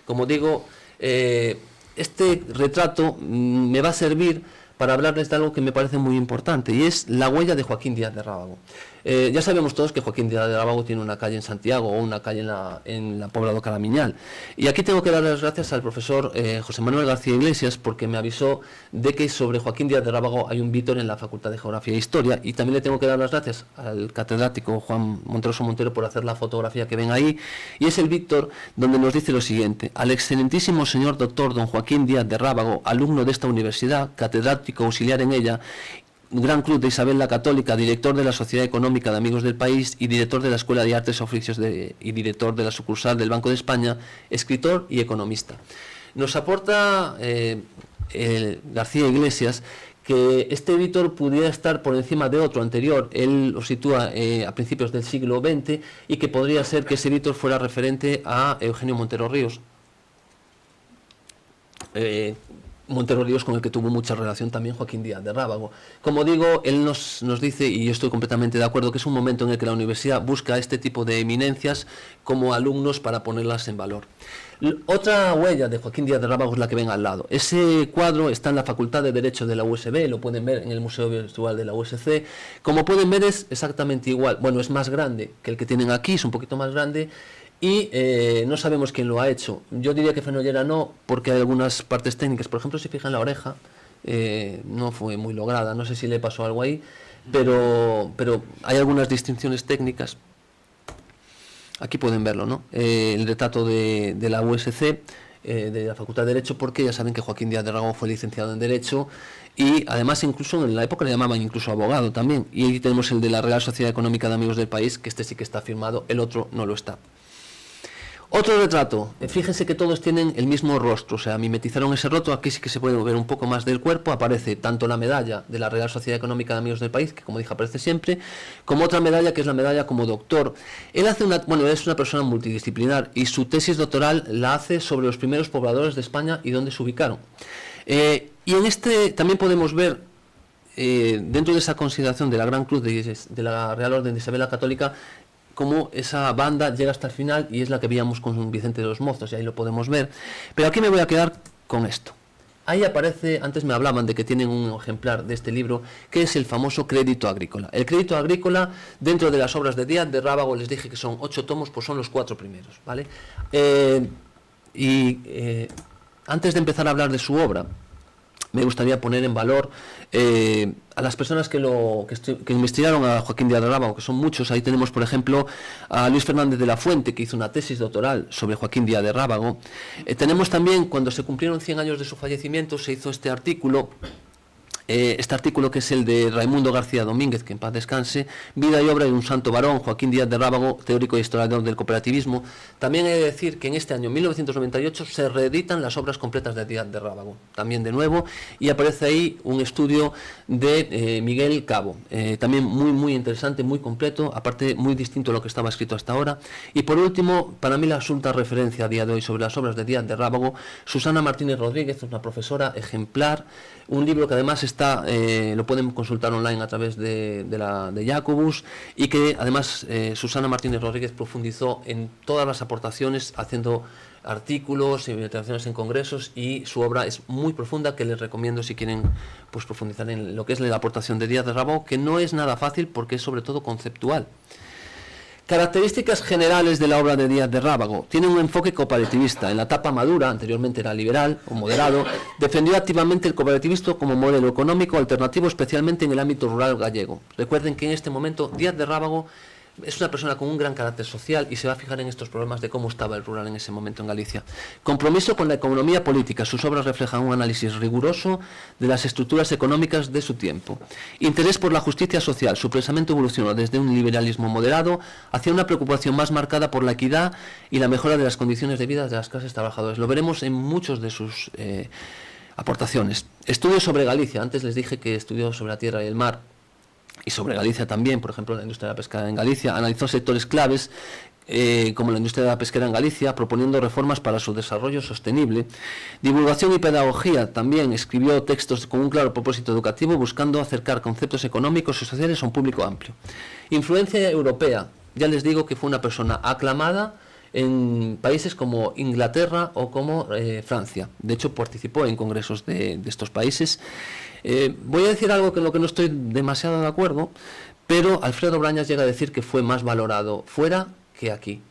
Como digo, este retrato me va a servir para hablarles de algo que me parece muy importante, y es la huella de Joaquín Díaz de Rábago. Ya sabemos todos que Joaquín Díaz de Rábago tiene una calle en Santiago o una calle en la Pobla do Caramiñal. Y aquí tengo que dar las gracias al profesor José Manuel García Iglesias, porque me avisó de que sobre Joaquín Díaz de Rábago hay un vítor en la Facultad de Geografía e Historia, y también le tengo que dar las gracias al catedrático Juan Monteroso Montero por hacer la fotografía que ven ahí, y es el vítor donde nos dice lo siguiente: al excelentísimo señor doctor don Joaquín Díaz de Rábago, alumno de esta universidad, catedrático auxiliar en ella, Gran Cruz de Isabel la Católica, director de la Sociedad Económica de Amigos del País y director de la Escuela de Artes y Oficios y director de la sucursal del Banco de España, escritor y economista. Nos aporta García Iglesias que este editor pudiera estar por encima de otro anterior. Él lo sitúa a principios del siglo XX, y que podría ser que ese editor fuera referente a Eugenio Montero Ríos. Montero Ríos, con el que tuvo mucha relación también Joaquín Díaz de Rábago. Como digo, él nos dice, y yo estoy completamente de acuerdo, que es un momento en el que la universidad busca este tipo de eminencias como alumnos para ponerlas en valor. Otra huella de Joaquín Díaz de Rábago es la que ven al lado. Ese cuadro está en la Facultad de Derecho de la USB, lo pueden ver en el Museo Virtual de la USC. Como pueden ver, es exactamente igual. Bueno, es más grande que el que tienen aquí, es un poquito más grande, y no sabemos quién lo ha hecho. Yo diría que Fenollera no, porque hay algunas partes técnicas. Por ejemplo, si fijan la oreja, no fue muy lograda. No sé si le pasó algo ahí, pero hay algunas distinciones técnicas. Aquí pueden verlo, ¿no? El retrato de la USC, de la Facultad de Derecho, porque ya saben que Joaquín Díaz de Rábago fue licenciado en Derecho, y además incluso en la época le llamaban incluso abogado también. Y ahí tenemos el de la Real Sociedad Económica de Amigos del País, que este sí que está firmado, el otro no lo está. Otro retrato, fíjense que todos tienen el mismo rostro, o sea, mimetizaron ese rostro. Aquí sí que se puede ver un poco más del cuerpo. Aparece tanto la medalla de la Real Sociedad Económica de Amigos del País, que como dije aparece siempre, como otra medalla que es la medalla como doctor. Él hace es una persona multidisciplinar, y su tesis doctoral la hace sobre los primeros pobladores de España y dónde se ubicaron. Y en este también podemos ver, dentro de esa consideración de la Gran Cruz de la Real Orden de Isabel la Católica, cómo esa banda llega hasta el final, y es la que veíamos con Vicente de los Mozos, y ahí lo podemos ver. Pero aquí me voy a quedar con esto. Ahí aparece, antes me hablaban de que tienen un ejemplar de este libro, que es el famoso Crédito Agrícola. El Crédito Agrícola, dentro de las obras de Díaz de Rábago, les dije que son 8 tomos, pues son los 4 primeros, ¿vale? Antes de empezar a hablar de su obra, me gustaría poner en valor a las personas que investigaron a Joaquín Díaz de Rábago, que son muchos. Ahí tenemos, por ejemplo, a Luis Fernández de la Fuente, que hizo una tesis doctoral sobre Joaquín Díaz de Rábago. Tenemos también, cuando se cumplieron 100 años de su fallecimiento, se hizo este artículo que es el de Raimundo García Domínguez, que en paz descanse, Vida y obra de un santo varón, Joaquín Díaz de Rábago, teórico e historiador del cooperativismo. También he de decir que en este año 1998 se reeditan las obras completas de Díaz de Rábago, también de nuevo, y aparece ahí un estudio de Miguel Cabo, también muy interesante, muy completo, aparte muy distinto a lo que estaba escrito hasta ahora. Y por último, para mí la absoluta referencia a día de hoy sobre las obras de Díaz de Rábago, Susana Martínez Rodríguez, una profesora ejemplar, un libro que además está, lo pueden consultar online a través de Jacobus, y que además Susana Martínez Rodríguez profundizó en todas las aportaciones, haciendo artículos, investigaciones en congresos, y su obra es muy profunda, que les recomiendo si quieren pues profundizar en lo que es la aportación de Díaz de Rábago, que no es nada fácil porque es sobre todo conceptual. Características generales de la obra de Díaz de Rábago. Tiene un enfoque cooperativista. En la etapa madura, anteriormente era liberal o moderado, defendió activamente el cooperativismo como modelo económico alternativo, especialmente en el ámbito rural gallego. Recuerden que en este momento Díaz de Rábago es una persona con un gran carácter social y se va a fijar en estos problemas de cómo estaba el rural en ese momento en Galicia. Compromiso con la economía política. Sus obras reflejan un análisis riguroso de las estructuras económicas de su tiempo. Interés por la justicia social. Su pensamiento evolucionó desde un liberalismo moderado hacia una preocupación más marcada por la equidad y la mejora de las condiciones de vida de las clases trabajadoras. Lo veremos en muchos de sus aportaciones. Estudios sobre Galicia. Antes les dije que estudió sobre la tierra y el mar, y sobre Galicia también, por ejemplo, la industria de la pesca en Galicia. Analizó sectores claves como la industria de la pesquera en Galicia, proponiendo reformas para su desarrollo sostenible. Divulgación y pedagogía. También escribió textos con un claro propósito educativo, buscando acercar conceptos económicos y sociales a un público amplio. Influencia europea. Ya les digo que fue una persona aclamada en países como Inglaterra o como Francia. De hecho, participó en congresos de estos países. Voy a decir algo con lo que no estoy demasiado de acuerdo, pero Alfredo Brañas llega a decir que fue más valorado fuera que aquí.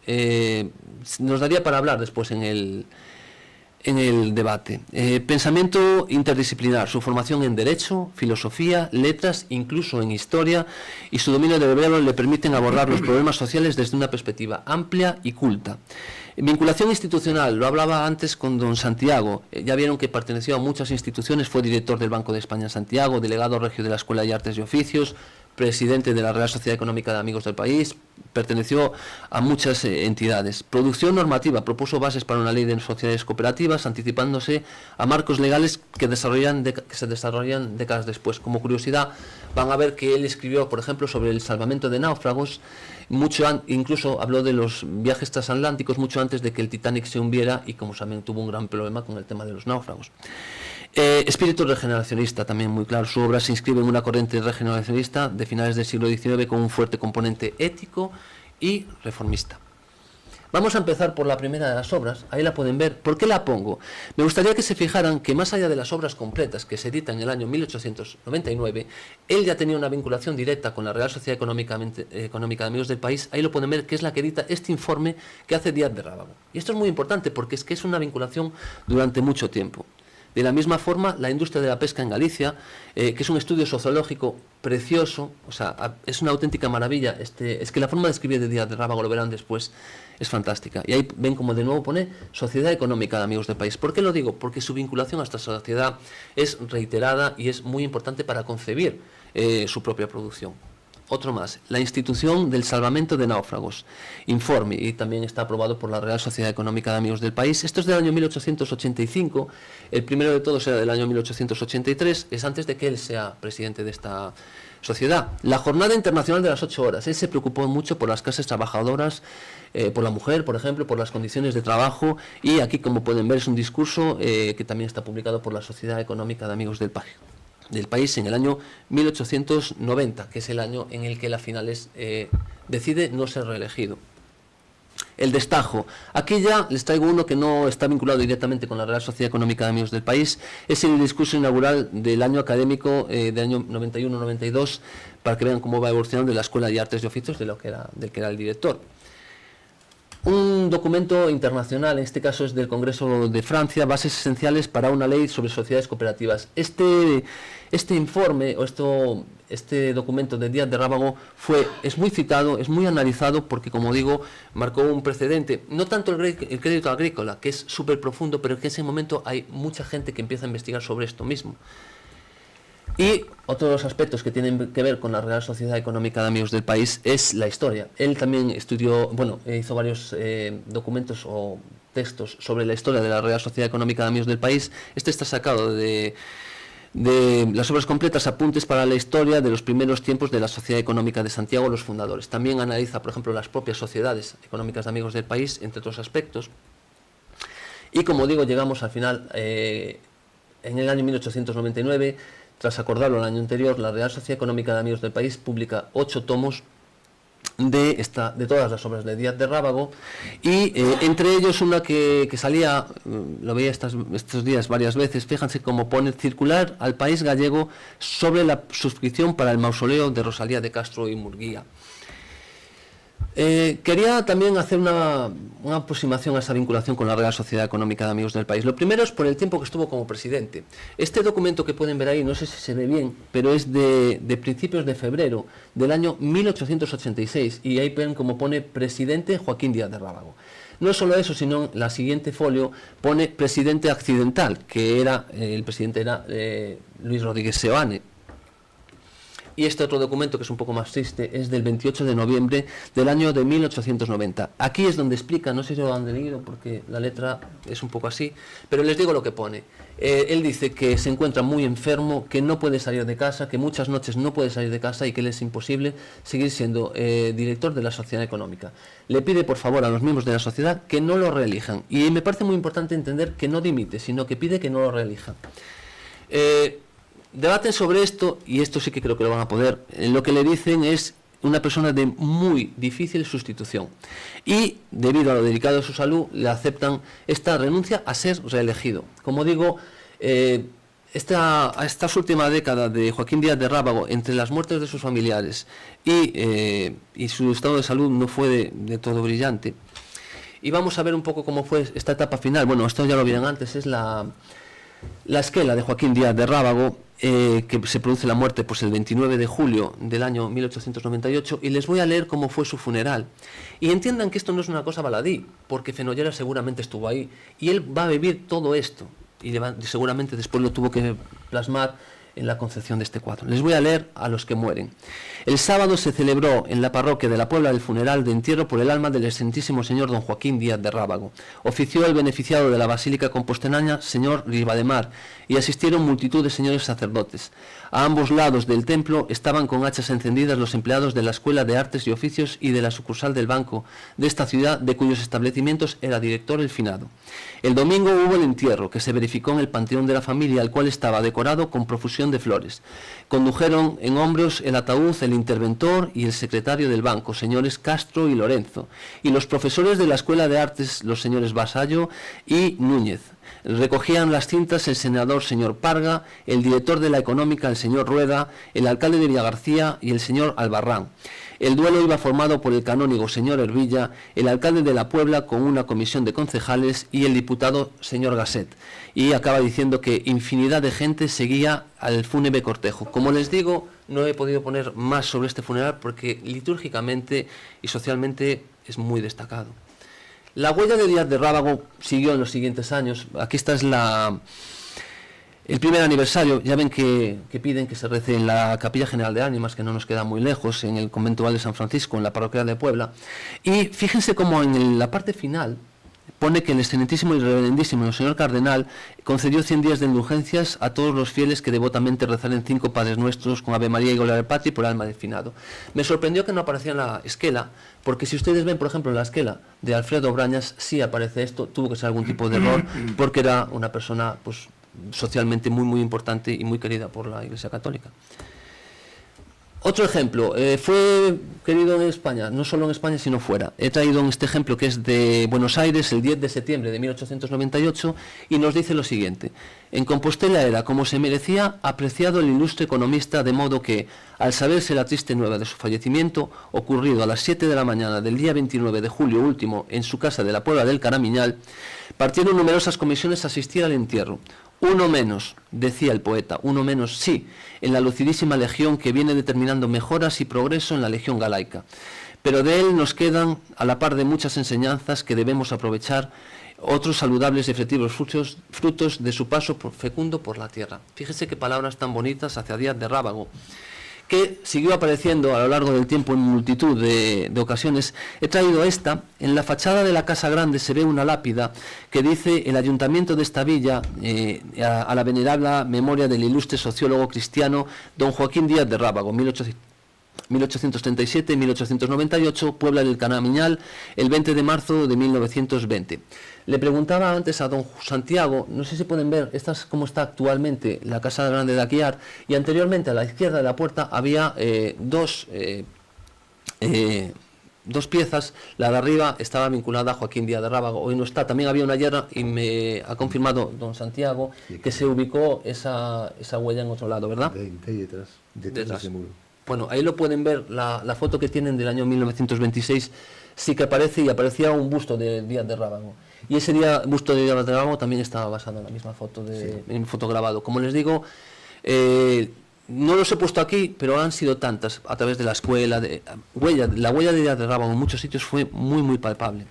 Nos daría para hablar después en el debate. Pensamiento interdisciplinar. Su formación en Derecho, Filosofía, Letras, incluso en Historia, y su dominio del hebreo le permiten abordar los problemas sociales desde una perspectiva amplia y culta. Vinculación institucional. Lo hablaba antes con don Santiago. Ya vieron que perteneció a muchas instituciones. Fue director del Banco de España en Santiago, delegado regio de la Escuela de Artes y Oficios, presidente de la Real Sociedad Económica de Amigos del País, perteneció a muchas entidades. Producción normativa. Propuso bases para una ley de sociedades cooperativas, anticipándose a marcos legales que se desarrollan décadas después. Como curiosidad, van a ver que él escribió, por ejemplo, sobre el salvamento de náufragos, incluso habló de los viajes transatlánticos mucho antes de que el Titanic se hundiera, y como saben tuvo un gran problema con el tema de los náufragos. Espíritu regeneracionista, también muy claro. Su obra se inscribe en una corriente regeneracionista de finales del siglo XIX con un fuerte componente ético y reformista. Vamos a empezar por la primera de las obras. Ahí la pueden ver. ¿Por qué la pongo? Me gustaría que se fijaran que más allá de las obras completas que se editan en el año 1899, él ya tenía una vinculación directa con la Real Sociedad Económica de Amigos del País. Ahí lo pueden ver, que es la que edita este informe que hace Díaz de Rábago. Y esto es muy importante porque es que es una vinculación durante mucho tiempo. De la misma forma, la industria de la pesca en Galicia, que es un estudio sociológico precioso, o sea, es una auténtica maravilla. Es que la forma de escribir de Díaz de Rábago, lo verán después, es fantástica. Y ahí ven como de nuevo pone Sociedad Económica de Amigos del País. ¿Por qué lo digo? Porque su vinculación a esta sociedad es reiterada y es muy importante para concebir su propia producción. Otro más, la institución del salvamento de náufragos, informe, y también está aprobado por la Real Sociedad Económica de Amigos del País. Esto es del año 1885, el primero de todos era del año 1883, es antes de que él sea presidente de esta sociedad. La Jornada Internacional de las 8 horas, él se preocupó mucho por las clases trabajadoras, por la mujer, por ejemplo, por las condiciones de trabajo, y aquí, como pueden ver, es un discurso que también está publicado por la Sociedad Económica de Amigos del País en el año 1890, que es el año en el que la Finales decide no ser reelegido. El destajo. Aquí ya les traigo uno que no está vinculado directamente con la Real Sociedad Económica de Amigos del País. Es el discurso inaugural del año académico del año 91-92, para que vean cómo va evolucionando de la Escuela de Artes y Oficios del que era el director. Un documento internacional, en este caso es del Congreso de Francia, bases esenciales para una ley sobre sociedades cooperativas. Este informe o este documento de Díaz de Rábago es muy citado, es muy analizado porque, como digo, marcó un precedente. No tanto el crédito agrícola, que es súper profundo, pero que en ese momento hay mucha gente que empieza a investigar sobre esto mismo. Y otro de los aspectos que tienen que ver con la Real Sociedad Económica de Amigos del País es la historia. Él también hizo varios documentos o textos sobre la historia de la Real Sociedad Económica de Amigos del País. Este está sacado de las obras completas, apuntes para la historia de los primeros tiempos de la Sociedad Económica de Santiago, los fundadores. También analiza, por ejemplo, las propias sociedades económicas de Amigos del País, entre otros aspectos. Y como digo, llegamos al final, en el año 1899, tras acordarlo el año anterior, la Real Sociedad Económica de Amigos del País publica 8 tomos de todas las obras de Díaz de Rábago, y entre ellos una que salía, lo veía estos días varias veces, fíjense cómo pone: circular al país gallego sobre la suscripción para el mausoleo de Rosalía de Castro y Murguía. Quería también hacer una aproximación a esa vinculación con la Real Sociedad Económica de Amigos del País. Lo primero es por el tiempo que estuvo como presidente. Este documento que pueden ver ahí, no sé si se ve bien, pero es de principios de febrero del año 1886, y ahí ven como pone presidente Joaquín Díaz de Rábago. No solo eso, sino en la siguiente folio pone presidente accidental, que era el presidente era Luis Rodríguez Seoane. Y este otro documento, que es un poco más triste, es del 28 de noviembre del año de 1890. Aquí es donde explica, no sé si lo han leído porque la letra es un poco así, pero les digo lo que pone. Él dice que se encuentra muy enfermo, que no puede salir de casa, que muchas noches no puede salir de casa y que le es imposible seguir siendo director de la Sociedad Económica. Le pide por favor a los miembros de la sociedad que no lo reelijan. Y me parece muy importante entender que no dimite, sino que pide que no lo reelijan. Debaten sobre esto, y esto sí que creo que lo van a poder. Lo que le dicen es una persona de muy difícil sustitución, y debido a lo delicado de su salud le aceptan esta renuncia a ser reelegido. Como digo, esta última década de Joaquín Díaz de Rábago, entre las muertes de sus familiares y su estado de salud, no fue de todo brillante. Y vamos a ver un poco cómo fue esta etapa final. Bueno, esto ya lo vieron antes, es la esquela de Joaquín Díaz de Rábago, que se produce la muerte pues el 29 de julio del año 1898, y les voy a leer cómo fue su funeral. Y entiendan que esto no es una cosa baladí, porque Fenollera seguramente estuvo ahí, y él va a vivir todo esto, y seguramente después lo tuvo que plasmar en la concepción de este cuadro. Les voy a leer a los que mueren. El sábado se celebró en la parroquia de la Puebla el funeral de entierro por el alma del excelentísimo señor don Joaquín Díaz de Rábago. Ofició el beneficiado de la Basílica Compostenaña, señor Ribademar, y asistieron multitud de señores sacerdotes. A ambos lados del templo estaban con hachas encendidas los empleados de la Escuela de Artes y Oficios y de la sucursal del Banco de esta ciudad, de cuyos establecimientos era director el finado. El domingo hubo el entierro, que se verificó en el panteón de la familia, el cual estaba decorado con profusión de flores. Condujeron en hombros el ataúd el interventor y el secretario del banco, señores Castro y Lorenzo, y los profesores de la Escuela de Artes, los señores Vasallo y Núñez. Recogían las cintas el senador señor Parga, el director de la Económica el señor Rueda, el alcalde de Villagarcía y el señor Albarrán. El duelo iba formado por el canónigo señor Hervilla, el alcalde de la Puebla con una comisión de concejales y el diputado señor Gasset. Y acaba diciendo que infinidad de gente seguía al fúnebre cortejo. Como les digo, no he podido poner más sobre este funeral porque litúrgicamente y socialmente es muy destacado. La huella de Díaz de Rábago siguió en los siguientes años. Aquí está el primer aniversario. Ya ven que piden que se rece en la Capilla General de Ánimas, que no nos queda muy lejos, en el conventual de San Francisco, en la parroquia de Puebla. Y fíjense cómo en la parte final pone que el excelentísimo y reverendísimo el señor cardenal concedió 100 días de indulgencias a todos los fieles que devotamente rezaren 5 Padres Nuestros con Ave María y Gloria al Patri por alma del finado. Me sorprendió que no aparecía en la esquela, porque si ustedes ven, por ejemplo, en la esquela de Alfredo Brañas, sí aparece esto. Tuvo que ser algún tipo de error, porque era una persona pues socialmente muy importante y muy querida por la Iglesia Católica. Otro ejemplo, fue querido en España, no solo en España sino fuera. He traído este ejemplo que es de Buenos Aires, el 10 de septiembre de 1898, y nos dice lo siguiente: en Compostela era, como se merecía, apreciado el ilustre economista, de modo que, al saberse la triste nueva de su fallecimiento, ocurrido a las 7 de la mañana del día 29 de julio último en su casa de la Puebla del Caramiñal, partieron numerosas comisiones a asistir al entierro. Uno menos, decía el poeta, uno menos, sí, en la lucidísima legión que viene determinando mejoras y progreso en la legión galaica. Pero de él nos quedan, a la par de muchas enseñanzas que debemos aprovechar, otros saludables y efectivos frutos de su paso fecundo por la tierra. Fíjese qué palabras tan bonitas hacia Díaz de Rábago, que siguió apareciendo a lo largo del tiempo en multitud de ocasiones. He traído esta. En la fachada de la Casa Grande se ve una lápida que dice: el ayuntamiento de esta villa, a la venerable memoria del ilustre sociólogo cristiano don Joaquín Díaz de Rábago, 1837-1898, Puebla del Canamiñal, el 20 de marzo de 1920. Le preguntaba antes a don Santiago, no sé si pueden ver, esta es cómo está actualmente la Casa Grande de Aquiar, y anteriormente a la izquierda de la puerta había dos piezas. La de arriba estaba vinculada a Joaquín Díaz de Rábago, hoy no está. También había una yerra y me ha confirmado don Santiago que se ubicó esa huella en otro lado, ¿verdad? Detrás de ese muro. Bueno, ahí lo pueden ver, la foto que tienen del año 1926 sí que aparece, y aparecía un busto de Díaz de Rábago. Y ese busto de Díaz de Rábago también estaba basado en la misma foto, en fotograbado. Como les digo, no los he puesto aquí, pero han sido tantas, a través de la escuela, la huella de Díaz de Rábago en muchos sitios fue muy palpable.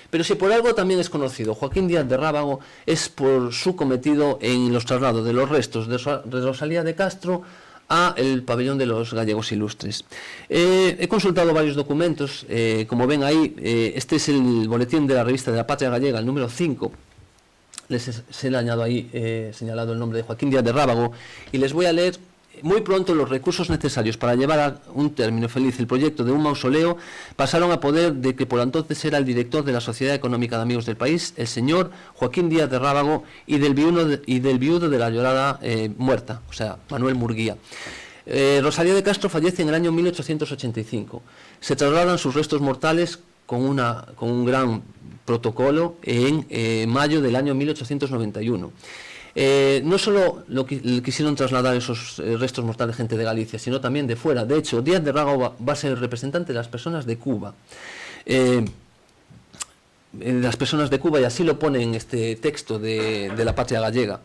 Pero si por algo también es conocido Joaquín Díaz de Rábago, es por su cometido en los traslados de los restos de Rosalía de Castro a el pabellón de los gallegos ilustres. He consultado varios documentos, como ven ahí, este es el boletín de la revista de la Patria Gallega, el número 5, se le ha añadido ahí señalado el nombre de Joaquín Díaz de Rábago, y les voy a leer muy pronto los recursos necesarios para llevar a un término feliz el proyecto de un mausoleo pasaron a poder de que por entonces era el director de la Sociedad Económica de Amigos del País, el señor Joaquín Díaz de Rábago, y del viudo de la llorada muerta, o sea, Manuel Murguía. Rosalía de Castro fallece en el año 1885. Se trasladan sus restos mortales con un gran protocolo en mayo del año 1891. No solo quisieron trasladar esos restos mortales gente de Galicia, sino también de fuera. De hecho, Díaz de Rábago va a ser el representante de las personas de Cuba. Las personas de Cuba, y así lo pone en este texto de la Patria Gallega.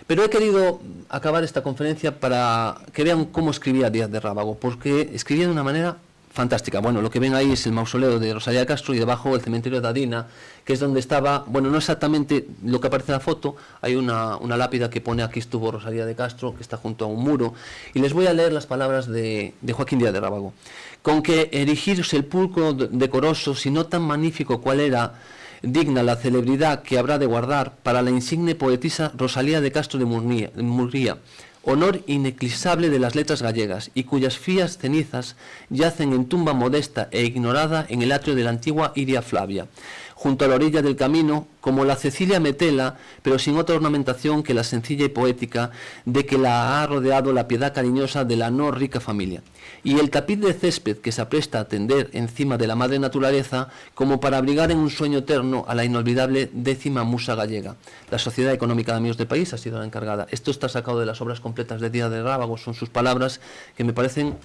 Pero he querido acabar esta conferencia para que vean cómo escribía Díaz de Rábago, porque escribía de una manera fantástica. Bueno, lo que ven ahí es el mausoleo de Rosalía de Castro, y debajo el cementerio de Adina, que es donde estaba, bueno, no exactamente lo que aparece en la foto, hay una lápida que pone aquí estuvo Rosalía de Castro, que está junto a un muro, y les voy a leer las palabras de Joaquín Díaz de Rábago. Con que erigir sepulcro decoroso, si no tan magnífico cual era digna la celebridad que habrá de guardar para la insigne poetisa Rosalía de Castro de Murguía, honor ineclipsable de las letras gallegas, y cuyas frías cenizas yacen en tumba modesta e ignorada en el atrio de la antigua Iria Flavia, junto a la orilla del camino, como la Cecilia Metela, pero sin otra ornamentación que la sencilla y poética de que la ha rodeado la piedad cariñosa de la no rica familia, y el tapiz de césped que se apresta a tender encima de la madre naturaleza, como para abrigar en un sueño eterno a la inolvidable 10ª musa gallega. La Sociedad Económica de Amigos del País ha sido la encargada. Esto está sacado de las obras completas de Díaz de Rábago, son sus palabras que me parecen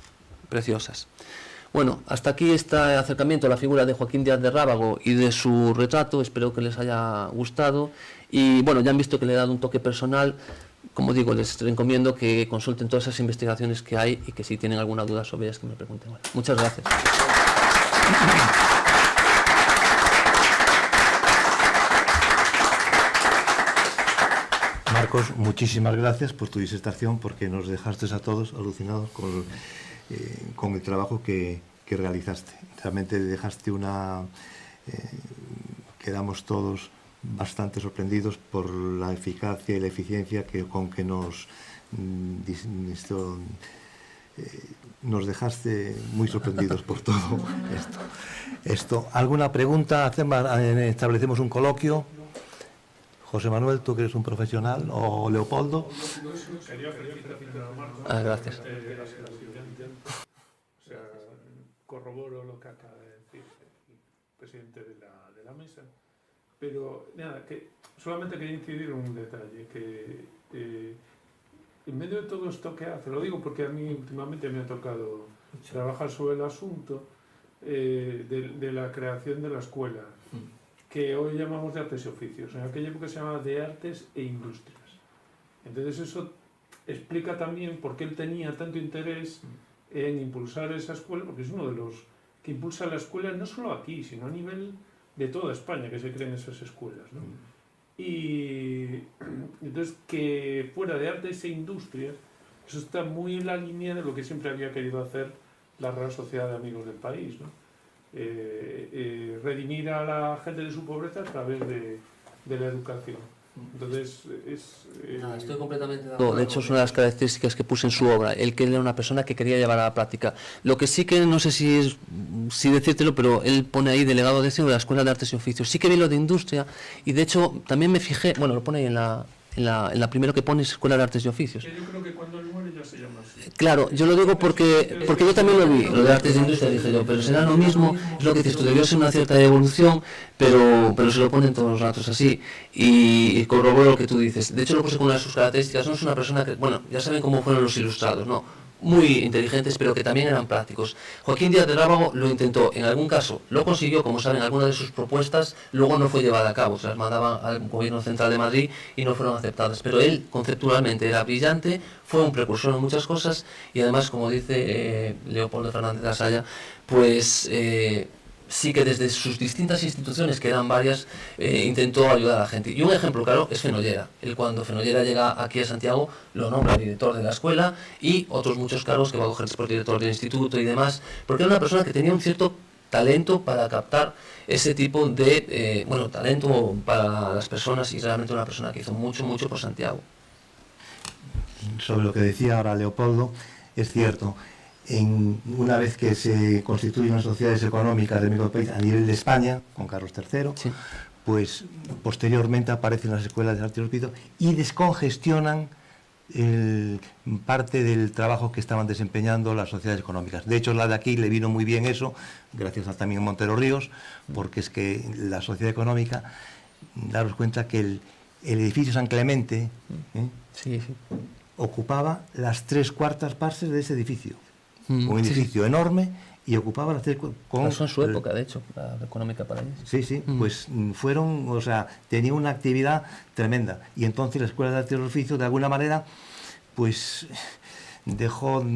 preciosas. Bueno, hasta aquí este acercamiento a la figura de Joaquín Díaz de Rábago y de su retrato. Espero que les haya gustado, y bueno, ya han visto que le he dado un toque personal. Como digo, les recomiendo que consulten todas esas investigaciones que hay, y que si tienen alguna duda sobre ellas que me pregunten. Bueno, muchas gracias. Marcos, muchísimas gracias por tu disertación, porque nos dejaste a todos alucinados con el trabajo que realizaste. Realmente dejaste quedamos todos bastante sorprendidos por la eficacia y la eficiencia con que nos dejaste muy sorprendidos por todo esto. ¿Alguna pregunta? Establecemos un coloquio. José Manuel, tú que eres un profesional, o Leopoldo. Gracias. O sea, corroboro lo que acaba de decir el presidente de la mesa, pero nada, que solamente quería incidir en un detalle, que en medio de todo esto que hace, lo digo porque a mí últimamente me ha tocado trabajar sobre el asunto de la creación de la escuela, que hoy llamamos de artes y oficios. En aquella época se llamaba de artes e industrias. Entonces eso explica también por qué él tenía tanto interés en impulsar esa escuela, porque es uno de los que impulsa la escuela no solo aquí, sino a nivel de toda España, que se creen esas escuelas, ¿no? Y entonces que fuera de artes e industrias, eso está muy en la línea de lo que siempre había querido hacer la Real Sociedad de Amigos del País, ¿no? Redimir a la gente de su pobreza a través de la educación. Entonces, Nada, estoy completamente de acuerdo. De hecho, es una de las características que puse en su obra, el que él era una persona que quería llevar a la práctica. Lo que sí que no sé si decírtelo, pero él pone ahí delegado de la Escuela de Artes y Oficios. Sí que vi lo de industria y de hecho también me fijé, bueno, lo pone ahí en la primero que pone es Escuela de Artes y Oficios. yo creo que cuando él muere ya se llama así. Claro, yo lo digo porque yo también lo vi, lo de artes de industria, dije yo, pero será lo mismo, es lo que dices tú, debió ser una cierta evolución, pero se lo ponen todos los ratos así, y corroboro lo que tú dices. De hecho, lo puse con una de sus características, no es una persona que, bueno, ya saben cómo fueron los ilustrados, ¿no? Muy inteligentes, pero que también eran prácticos. Joaquín Díaz de Rábago lo intentó, en algún caso lo consiguió, como saben, algunas de sus propuestas luego no fue llevada a cabo, se las mandaban al Gobierno Central de Madrid y no fueron aceptadas, pero él conceptualmente era brillante, fue un precursor en muchas cosas y además, como dice Leopoldo Fernández de la Salla, pues sí que desde sus distintas instituciones, que eran varias, intentó ayudar a la gente. Y un ejemplo claro es Fenollera. Él, cuando Fenollera llega aquí a Santiago, lo nombra director de la escuela y otros muchos cargos que va a coger por director del instituto y demás, porque era una persona que tenía un cierto talento para captar ese tipo de, talento para las personas, y realmente una persona que hizo mucho por Santiago. Sobre lo que decía ahora Leopoldo, es cierto. Una vez que se constituyen las sociedades económicas de nuestro país a nivel de España, con Carlos III, sí, pues posteriormente aparecen las escuelas de arte y oficio y descongestionan parte del trabajo que estaban desempeñando las sociedades económicas. De hecho, la de aquí le vino muy bien eso, gracias a también Montero Ríos, porque es que la sociedad económica, daros cuenta que el edificio San Clemente ocupaba las 3/4 partes de ese edificio. Un edificio enorme y ocupaba las 3/4. Pasó en su época, de hecho, la económica para ellos. Sí, pues fueron, o sea, tenía una actividad tremenda. Y entonces la Escuela de Arte y Oficio, de alguna manera, pues dejó,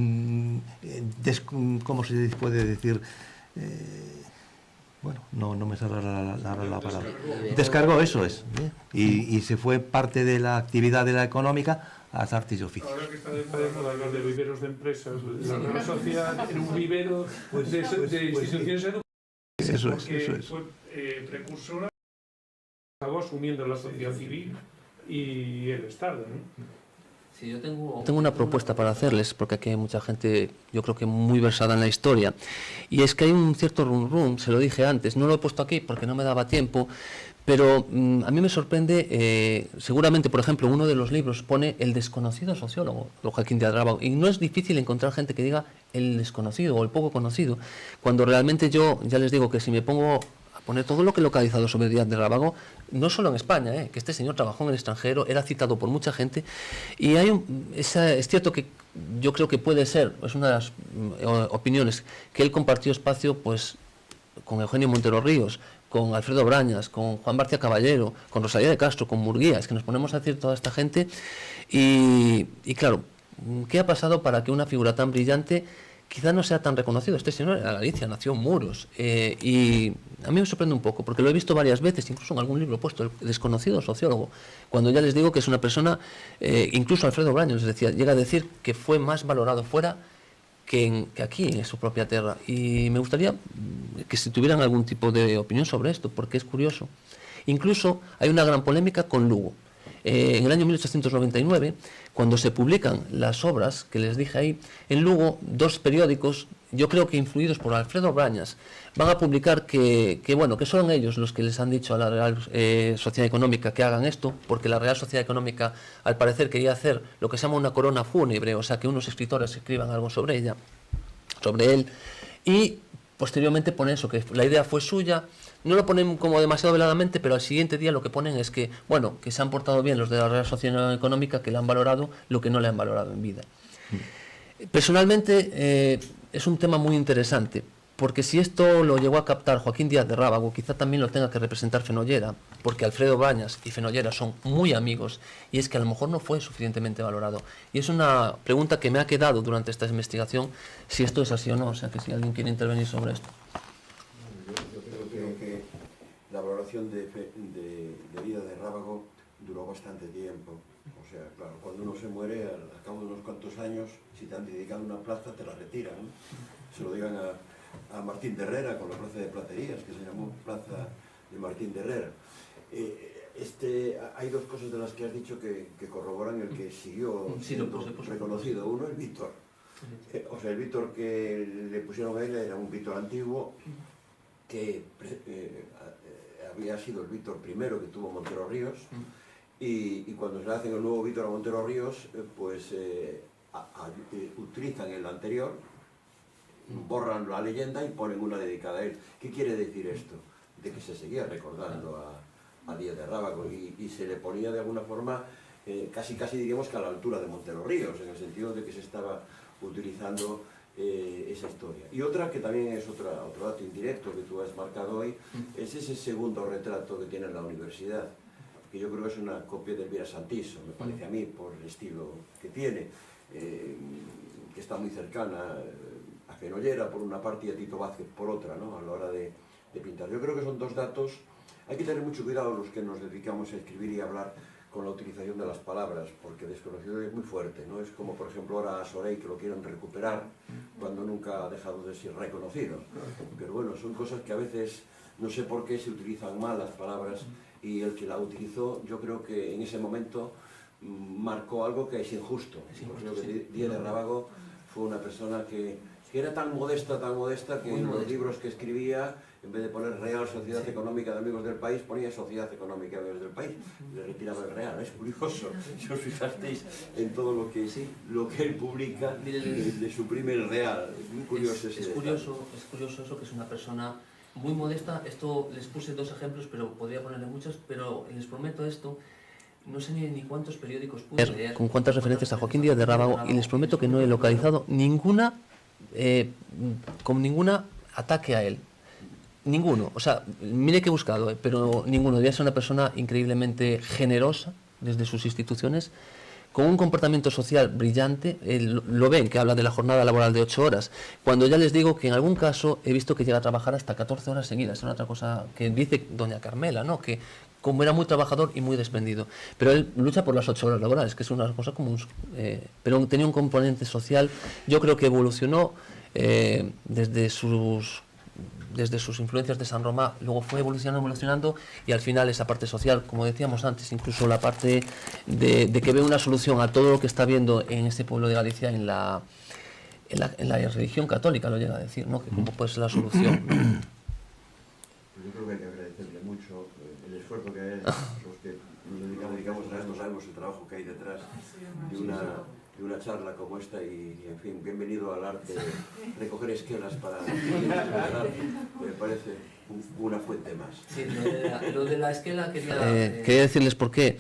¿cómo se puede decir? Bueno, no me sale la palabra. Descargó, eso es. Y se fue parte de la actividad de la económica a las artes y oficios. Ahora que está de moda hablar de viveros de empresas, la Real Sociedad era un vivero de instituciones educativas. Eso es. Fue precursora, acabó asumiendo la sociedad civil y el Estado, ¿no? Sí, yo tengo una propuesta para hacerles, porque aquí hay mucha gente, yo creo que muy versada en la historia, y es que hay un cierto rum, se lo dije antes, no lo he puesto aquí porque no me daba tiempo, pero a mí me sorprende, seguramente, por ejemplo, uno de los libros pone el desconocido sociólogo, don Joaquín Díaz de Rábago, y no es difícil encontrar gente que diga el desconocido o el poco conocido, cuando realmente yo, ya les digo que si me pongo a poner todo lo que he localizado sobre Díaz de Rábago, no solo en España, que este señor trabajó en el extranjero, era citado por mucha gente, y es cierto que yo creo que puede ser, es una de las opiniones, que él compartió espacio pues con Eugenio Montero Ríos, con Alfredo Brañas, con Juan Barcia Caballero, con Rosalía de Castro, con Murguía, es que nos ponemos a decir toda esta gente, y claro, ¿qué ha pasado para que una figura tan brillante quizá no sea tan reconocido? Este señor era Galicia, nació en Muros, y a mí me sorprende un poco, porque lo he visto varias veces, incluso en algún libro puesto, el desconocido sociólogo, cuando ya les digo que es una persona, incluso Alfredo Braños les decía, llega a decir que fue más valorado fuera que aquí, en su propia tierra, y me gustaría que si tuvieran algún tipo de opinión sobre esto, porque es curioso. Incluso hay una gran polémica con Lugo. En el año 1899, cuando se publican las obras que les dije ahí, en Lugo, dos periódicos, yo creo que influidos por Alfredo Brañas, van a publicar que son ellos los que les han dicho a la Real Sociedad Económica que hagan esto, porque la Real Sociedad Económica, al parecer, quería hacer lo que se llama una corona fúnebre, o sea, que unos escritores escriban algo sobre ella, sobre él, y posteriormente ponen eso, que la idea fue suya. No lo ponen como demasiado veladamente, pero al siguiente día lo que ponen es que, que se han portado bien los de la Real Sociedad Económica, que le han valorado lo que no le han valorado en vida. Personalmente, es un tema muy interesante, porque si esto lo llegó a captar Joaquín Díaz de Rábago, quizá también lo tenga que representar Fenollera, porque Alfredo Brañas y Fenollera son muy amigos, y es que a lo mejor no fue suficientemente valorado. Y es una pregunta que me ha quedado durante esta investigación, si esto es así o no, o sea, que si alguien quiere intervenir sobre esto. Que la valoración de vida de Rábago duró bastante tiempo. O sea, claro, cuando uno se muere, al cabo de unos cuantos años, si te han dedicado una plaza, te la retiran. Se lo digan a Martín de Herrera con la plaza de Platerías, que se llamó Plaza de Martín de Herrera. Hay dos cosas de las que has dicho que corroboran el que siguió siendo reconocido. Uno es Víctor. O sea, el Víctor que le pusieron a él era un Víctor antiguo que había sido el Víctor primero que tuvo Montero Ríos, y cuando se le hacen el nuevo Víctor a Montero Ríos, pues utilizan el anterior, borran la leyenda y ponen una dedicada a él. ¿Qué quiere decir esto? De que se seguía recordando a Díaz de Rábago y se le ponía de alguna forma casi diríamos que a la altura de Montero Ríos, en el sentido de que se estaba utilizando esa historia. Y otra que también es otro dato indirecto que tú has marcado hoy, es ese segundo retrato que tiene en la universidad, que yo creo que es una copia de Elvira Santiso, me parece a mí, por el estilo que tiene, que está muy cercana a Fenollera por una parte y a Tito Vázquez por otra, ¿no?, a la hora de pintar. Yo creo que son dos datos. Hay que tener mucho cuidado los que nos dedicamos a escribir y a hablar con la utilización de las palabras, porque desconocido es muy fuerte, ¿no? Es como, por ejemplo, ahora a Sorey, que lo quieren recuperar cuando nunca ha dejado de ser reconocido. Pero bueno, son cosas que a veces no sé por qué se utilizan mal las palabras, y el que la utilizó, yo creo que en ese momento marcó algo que es injusto. Creo que Díaz de Rábago fue una persona que era tan modesta que en los libros que escribía, en vez de poner Real Sociedad Económica de Amigos del País, ponía Sociedad Económica de Amigos del País, le retiraba el Real. Es curioso, si os fijasteis en todo lo que él publica, le suprime el Real. Es muy curioso ese detalle. Es curioso eso, que es una persona muy modesta. Esto les puse dos ejemplos, pero podría ponerle muchos, pero les prometo esto. No sé ni cuántos periódicos pude leer, con cuántas referencias a Joaquín Díaz de Rábago, y les prometo que no he localizado ninguna, con ninguna ataque a él. Ninguno. O sea, mire que he buscado, pero ninguno. Debía ser una persona increíblemente generosa desde sus instituciones, con un comportamiento social brillante. Lo ven, que habla de la jornada laboral de 8 horas, cuando ya les digo que en algún caso he visto que llega a trabajar hasta 14 horas seguidas. Es una otra cosa que dice doña Carmela, ¿no?, que como era muy trabajador y muy desprendido, pero él lucha por las 8 horas laborales, que es una cosa común, pero tenía un componente social. Yo creo que evolucionó desde sus influencias de San Romà, luego fue evolucionando, y al final esa parte social, como decíamos antes, incluso la parte de que ve una solución a todo lo que está viendo en este pueblo de Galicia, en la religión católica, lo llega a decir, ¿no?, que cómo puede ser la solución, ¿no? Yo creo que hay que agradecerle mucho el esfuerzo que hay, los que nos dedicamos a esto, sabemos el trabajo que hay detrás de una charla como esta, y en fin, bienvenido al arte de recoger esquelas para me parece una fuente más. Sí, lo de la esquela quería decirles por qué.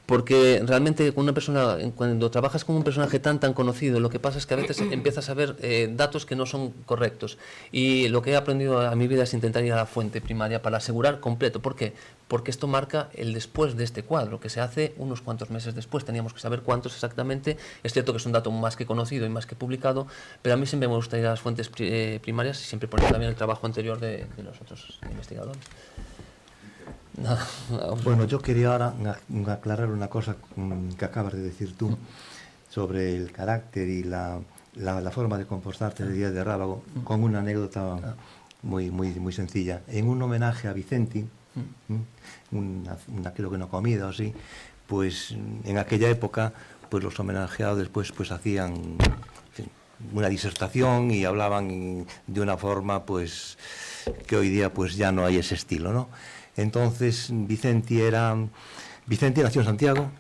Porque realmente con una persona, cuando trabajas con un personaje tan conocido, lo que pasa es que a veces empiezas a ver datos que no son correctos, y lo que he aprendido a mi vida es intentar ir a la fuente primaria para asegurar completo. ¿Por qué? Porque esto marca el después de este cuadro, que se hace unos cuantos meses después. Teníamos que saber cuántos exactamente. Es cierto que es un dato más que conocido y más que publicado, pero a mí siempre me gusta ir a las fuentes primarias, y siempre poner también el trabajo anterior de los otros investigadores. Nada. Bueno, yo quería ahora aclarar una cosa que acabas de decir tú sobre el carácter y la forma de comportarse de Díaz de Rábago, con una anécdota muy sencilla. En un homenaje a Vicenti, creo que una comida o así, pues en aquella época pues los homenajeados después pues hacían, en fin, una disertación y hablaban de una forma pues que hoy día pues ya no hay ese estilo, ¿no? Entonces Vicenti nació en Santiago,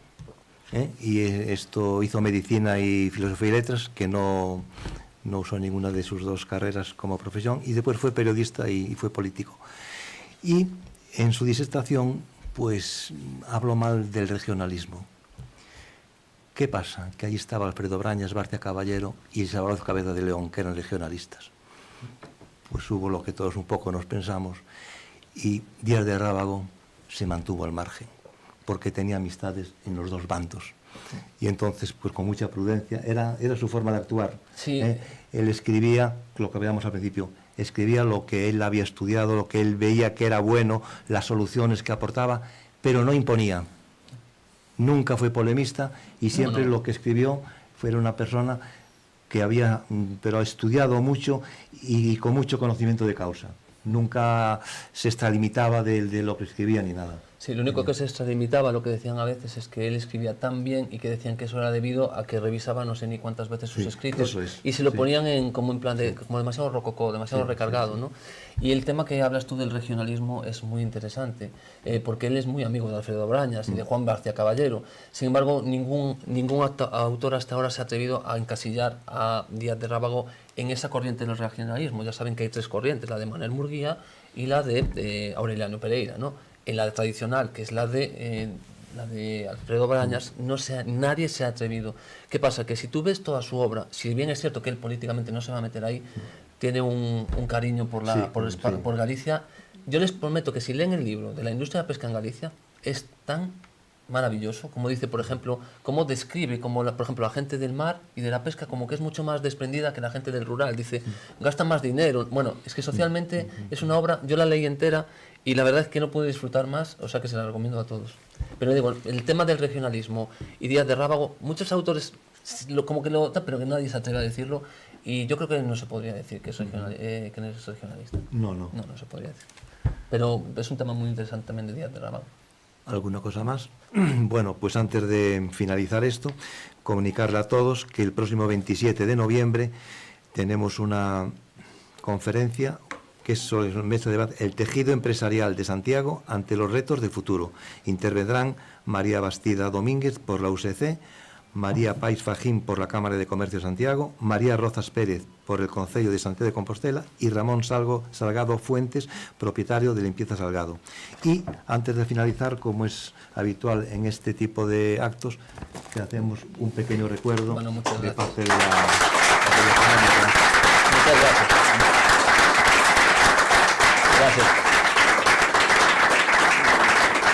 y esto hizo medicina y filosofía y letras, que no usó ninguna de sus dos carreras como profesión, y después fue periodista y fue político. Y en su disertación pues habló mal del regionalismo. ¿Qué pasa? Que allí estaba Alfredo Brañas, Barcia Caballero y Salvador Cabeza de León, que eran regionalistas. Pues hubo lo que todos un poco nos pensamos, y Díaz de Rábago se mantuvo al margen, porque tenía amistades en los dos bandos. Y entonces, pues con mucha prudencia, era su forma de actuar. Sí. Él escribía, lo que veíamos al principio, escribía lo que él había estudiado, lo que él veía que era bueno, las soluciones que aportaba, pero no imponía. Nunca fue polemista, y siempre lo que escribió fue una persona que había estudiado mucho y con mucho conocimiento de causa. Nunca se extralimitaba de lo que escribía ni nada. Sí, lo único que se extralimitaba, lo que decían a veces, es que él escribía tan bien y que decían que eso era debido a que revisaba no sé ni cuántas veces sus Sí, escritos eso es, y se lo sí. ponían como en plan de como demasiado rococó, demasiado recargado, ¿no? Y el tema que hablas tú del regionalismo es muy interesante, porque él es muy amigo de Alfredo Brañas y de Juan García Caballero. Sin embargo, ningún autor hasta ahora se ha atrevido a encasillar a Díaz de Rábago en esa corriente del regionalismo. Ya saben que hay tres corrientes, la de Manuel Murguía y la de Aureliano Pereira, ¿no? En la tradicional, que es la de Alfredo Brañas, nadie se ha atrevido. ¿Qué pasa? Que si tú ves toda su obra, si bien es cierto que él políticamente no se va a meter ahí, tiene un cariño por Galicia, yo les prometo que si leen el libro de la industria de la pesca en Galicia, es tan maravilloso, como dice, por ejemplo, cómo describe, como por ejemplo, la gente del mar y de la pesca como que es mucho más desprendida que la gente del rural. Dice, gastan más dinero. Bueno, es que socialmente es una obra, yo la leí entera y la verdad es que no pude disfrutar más, o sea que se la recomiendo a todos. Pero digo, el tema del regionalismo y Díaz de Rábago, muchos autores como que pero que nadie se atreve a decirlo, y yo creo que no se podría decir que es regionalista. No. No se podría decir. Pero es un tema muy interesante también de Díaz de Rábago. ¿Alguna cosa más? Bueno, pues antes de finalizar esto, comunicarle a todos que el próximo 27 de noviembre tenemos una conferencia que es sobre el mes de debate, el tejido empresarial de Santiago ante los retos de futuro. Intervendrán María Bastida Domínguez por la UCC, María Pais Fajín por la Cámara de Comercio de Santiago, María Rozas Pérez por el Concello de Santiago de Compostela y Ramón Salgado Fuentes, propietario de Limpieza Salgado. Y antes de finalizar, como es habitual en este tipo de actos, que hacemos un pequeño recuerdo de parte de la económica. Muchas gracias. Gracias.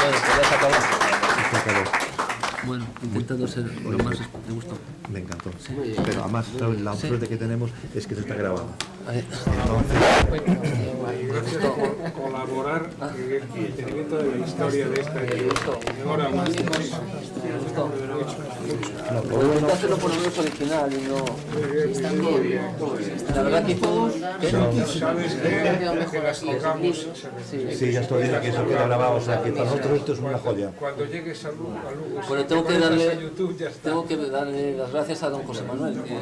Bueno, pues ya se acabó. Se acabó. Bueno, intentando ser lo más de gusto. Me encantó. Pero además, ¿sabes? La suerte que tenemos es que se está grabando. Gracias por colaborar en el mantenimiento de la historia de esta ahora más. Intenté hacerlo por lo menos original y no... La verdad que hizo... Sabes que las tocamos. Sí, ya estoy viendo que eso queda grabado, o sea que para nosotros esto es una joya. Cuando llegues a Lugo, Bueno, si te tengo que conectas darle a YouTube, ya está. las gracias a don José Manuel, que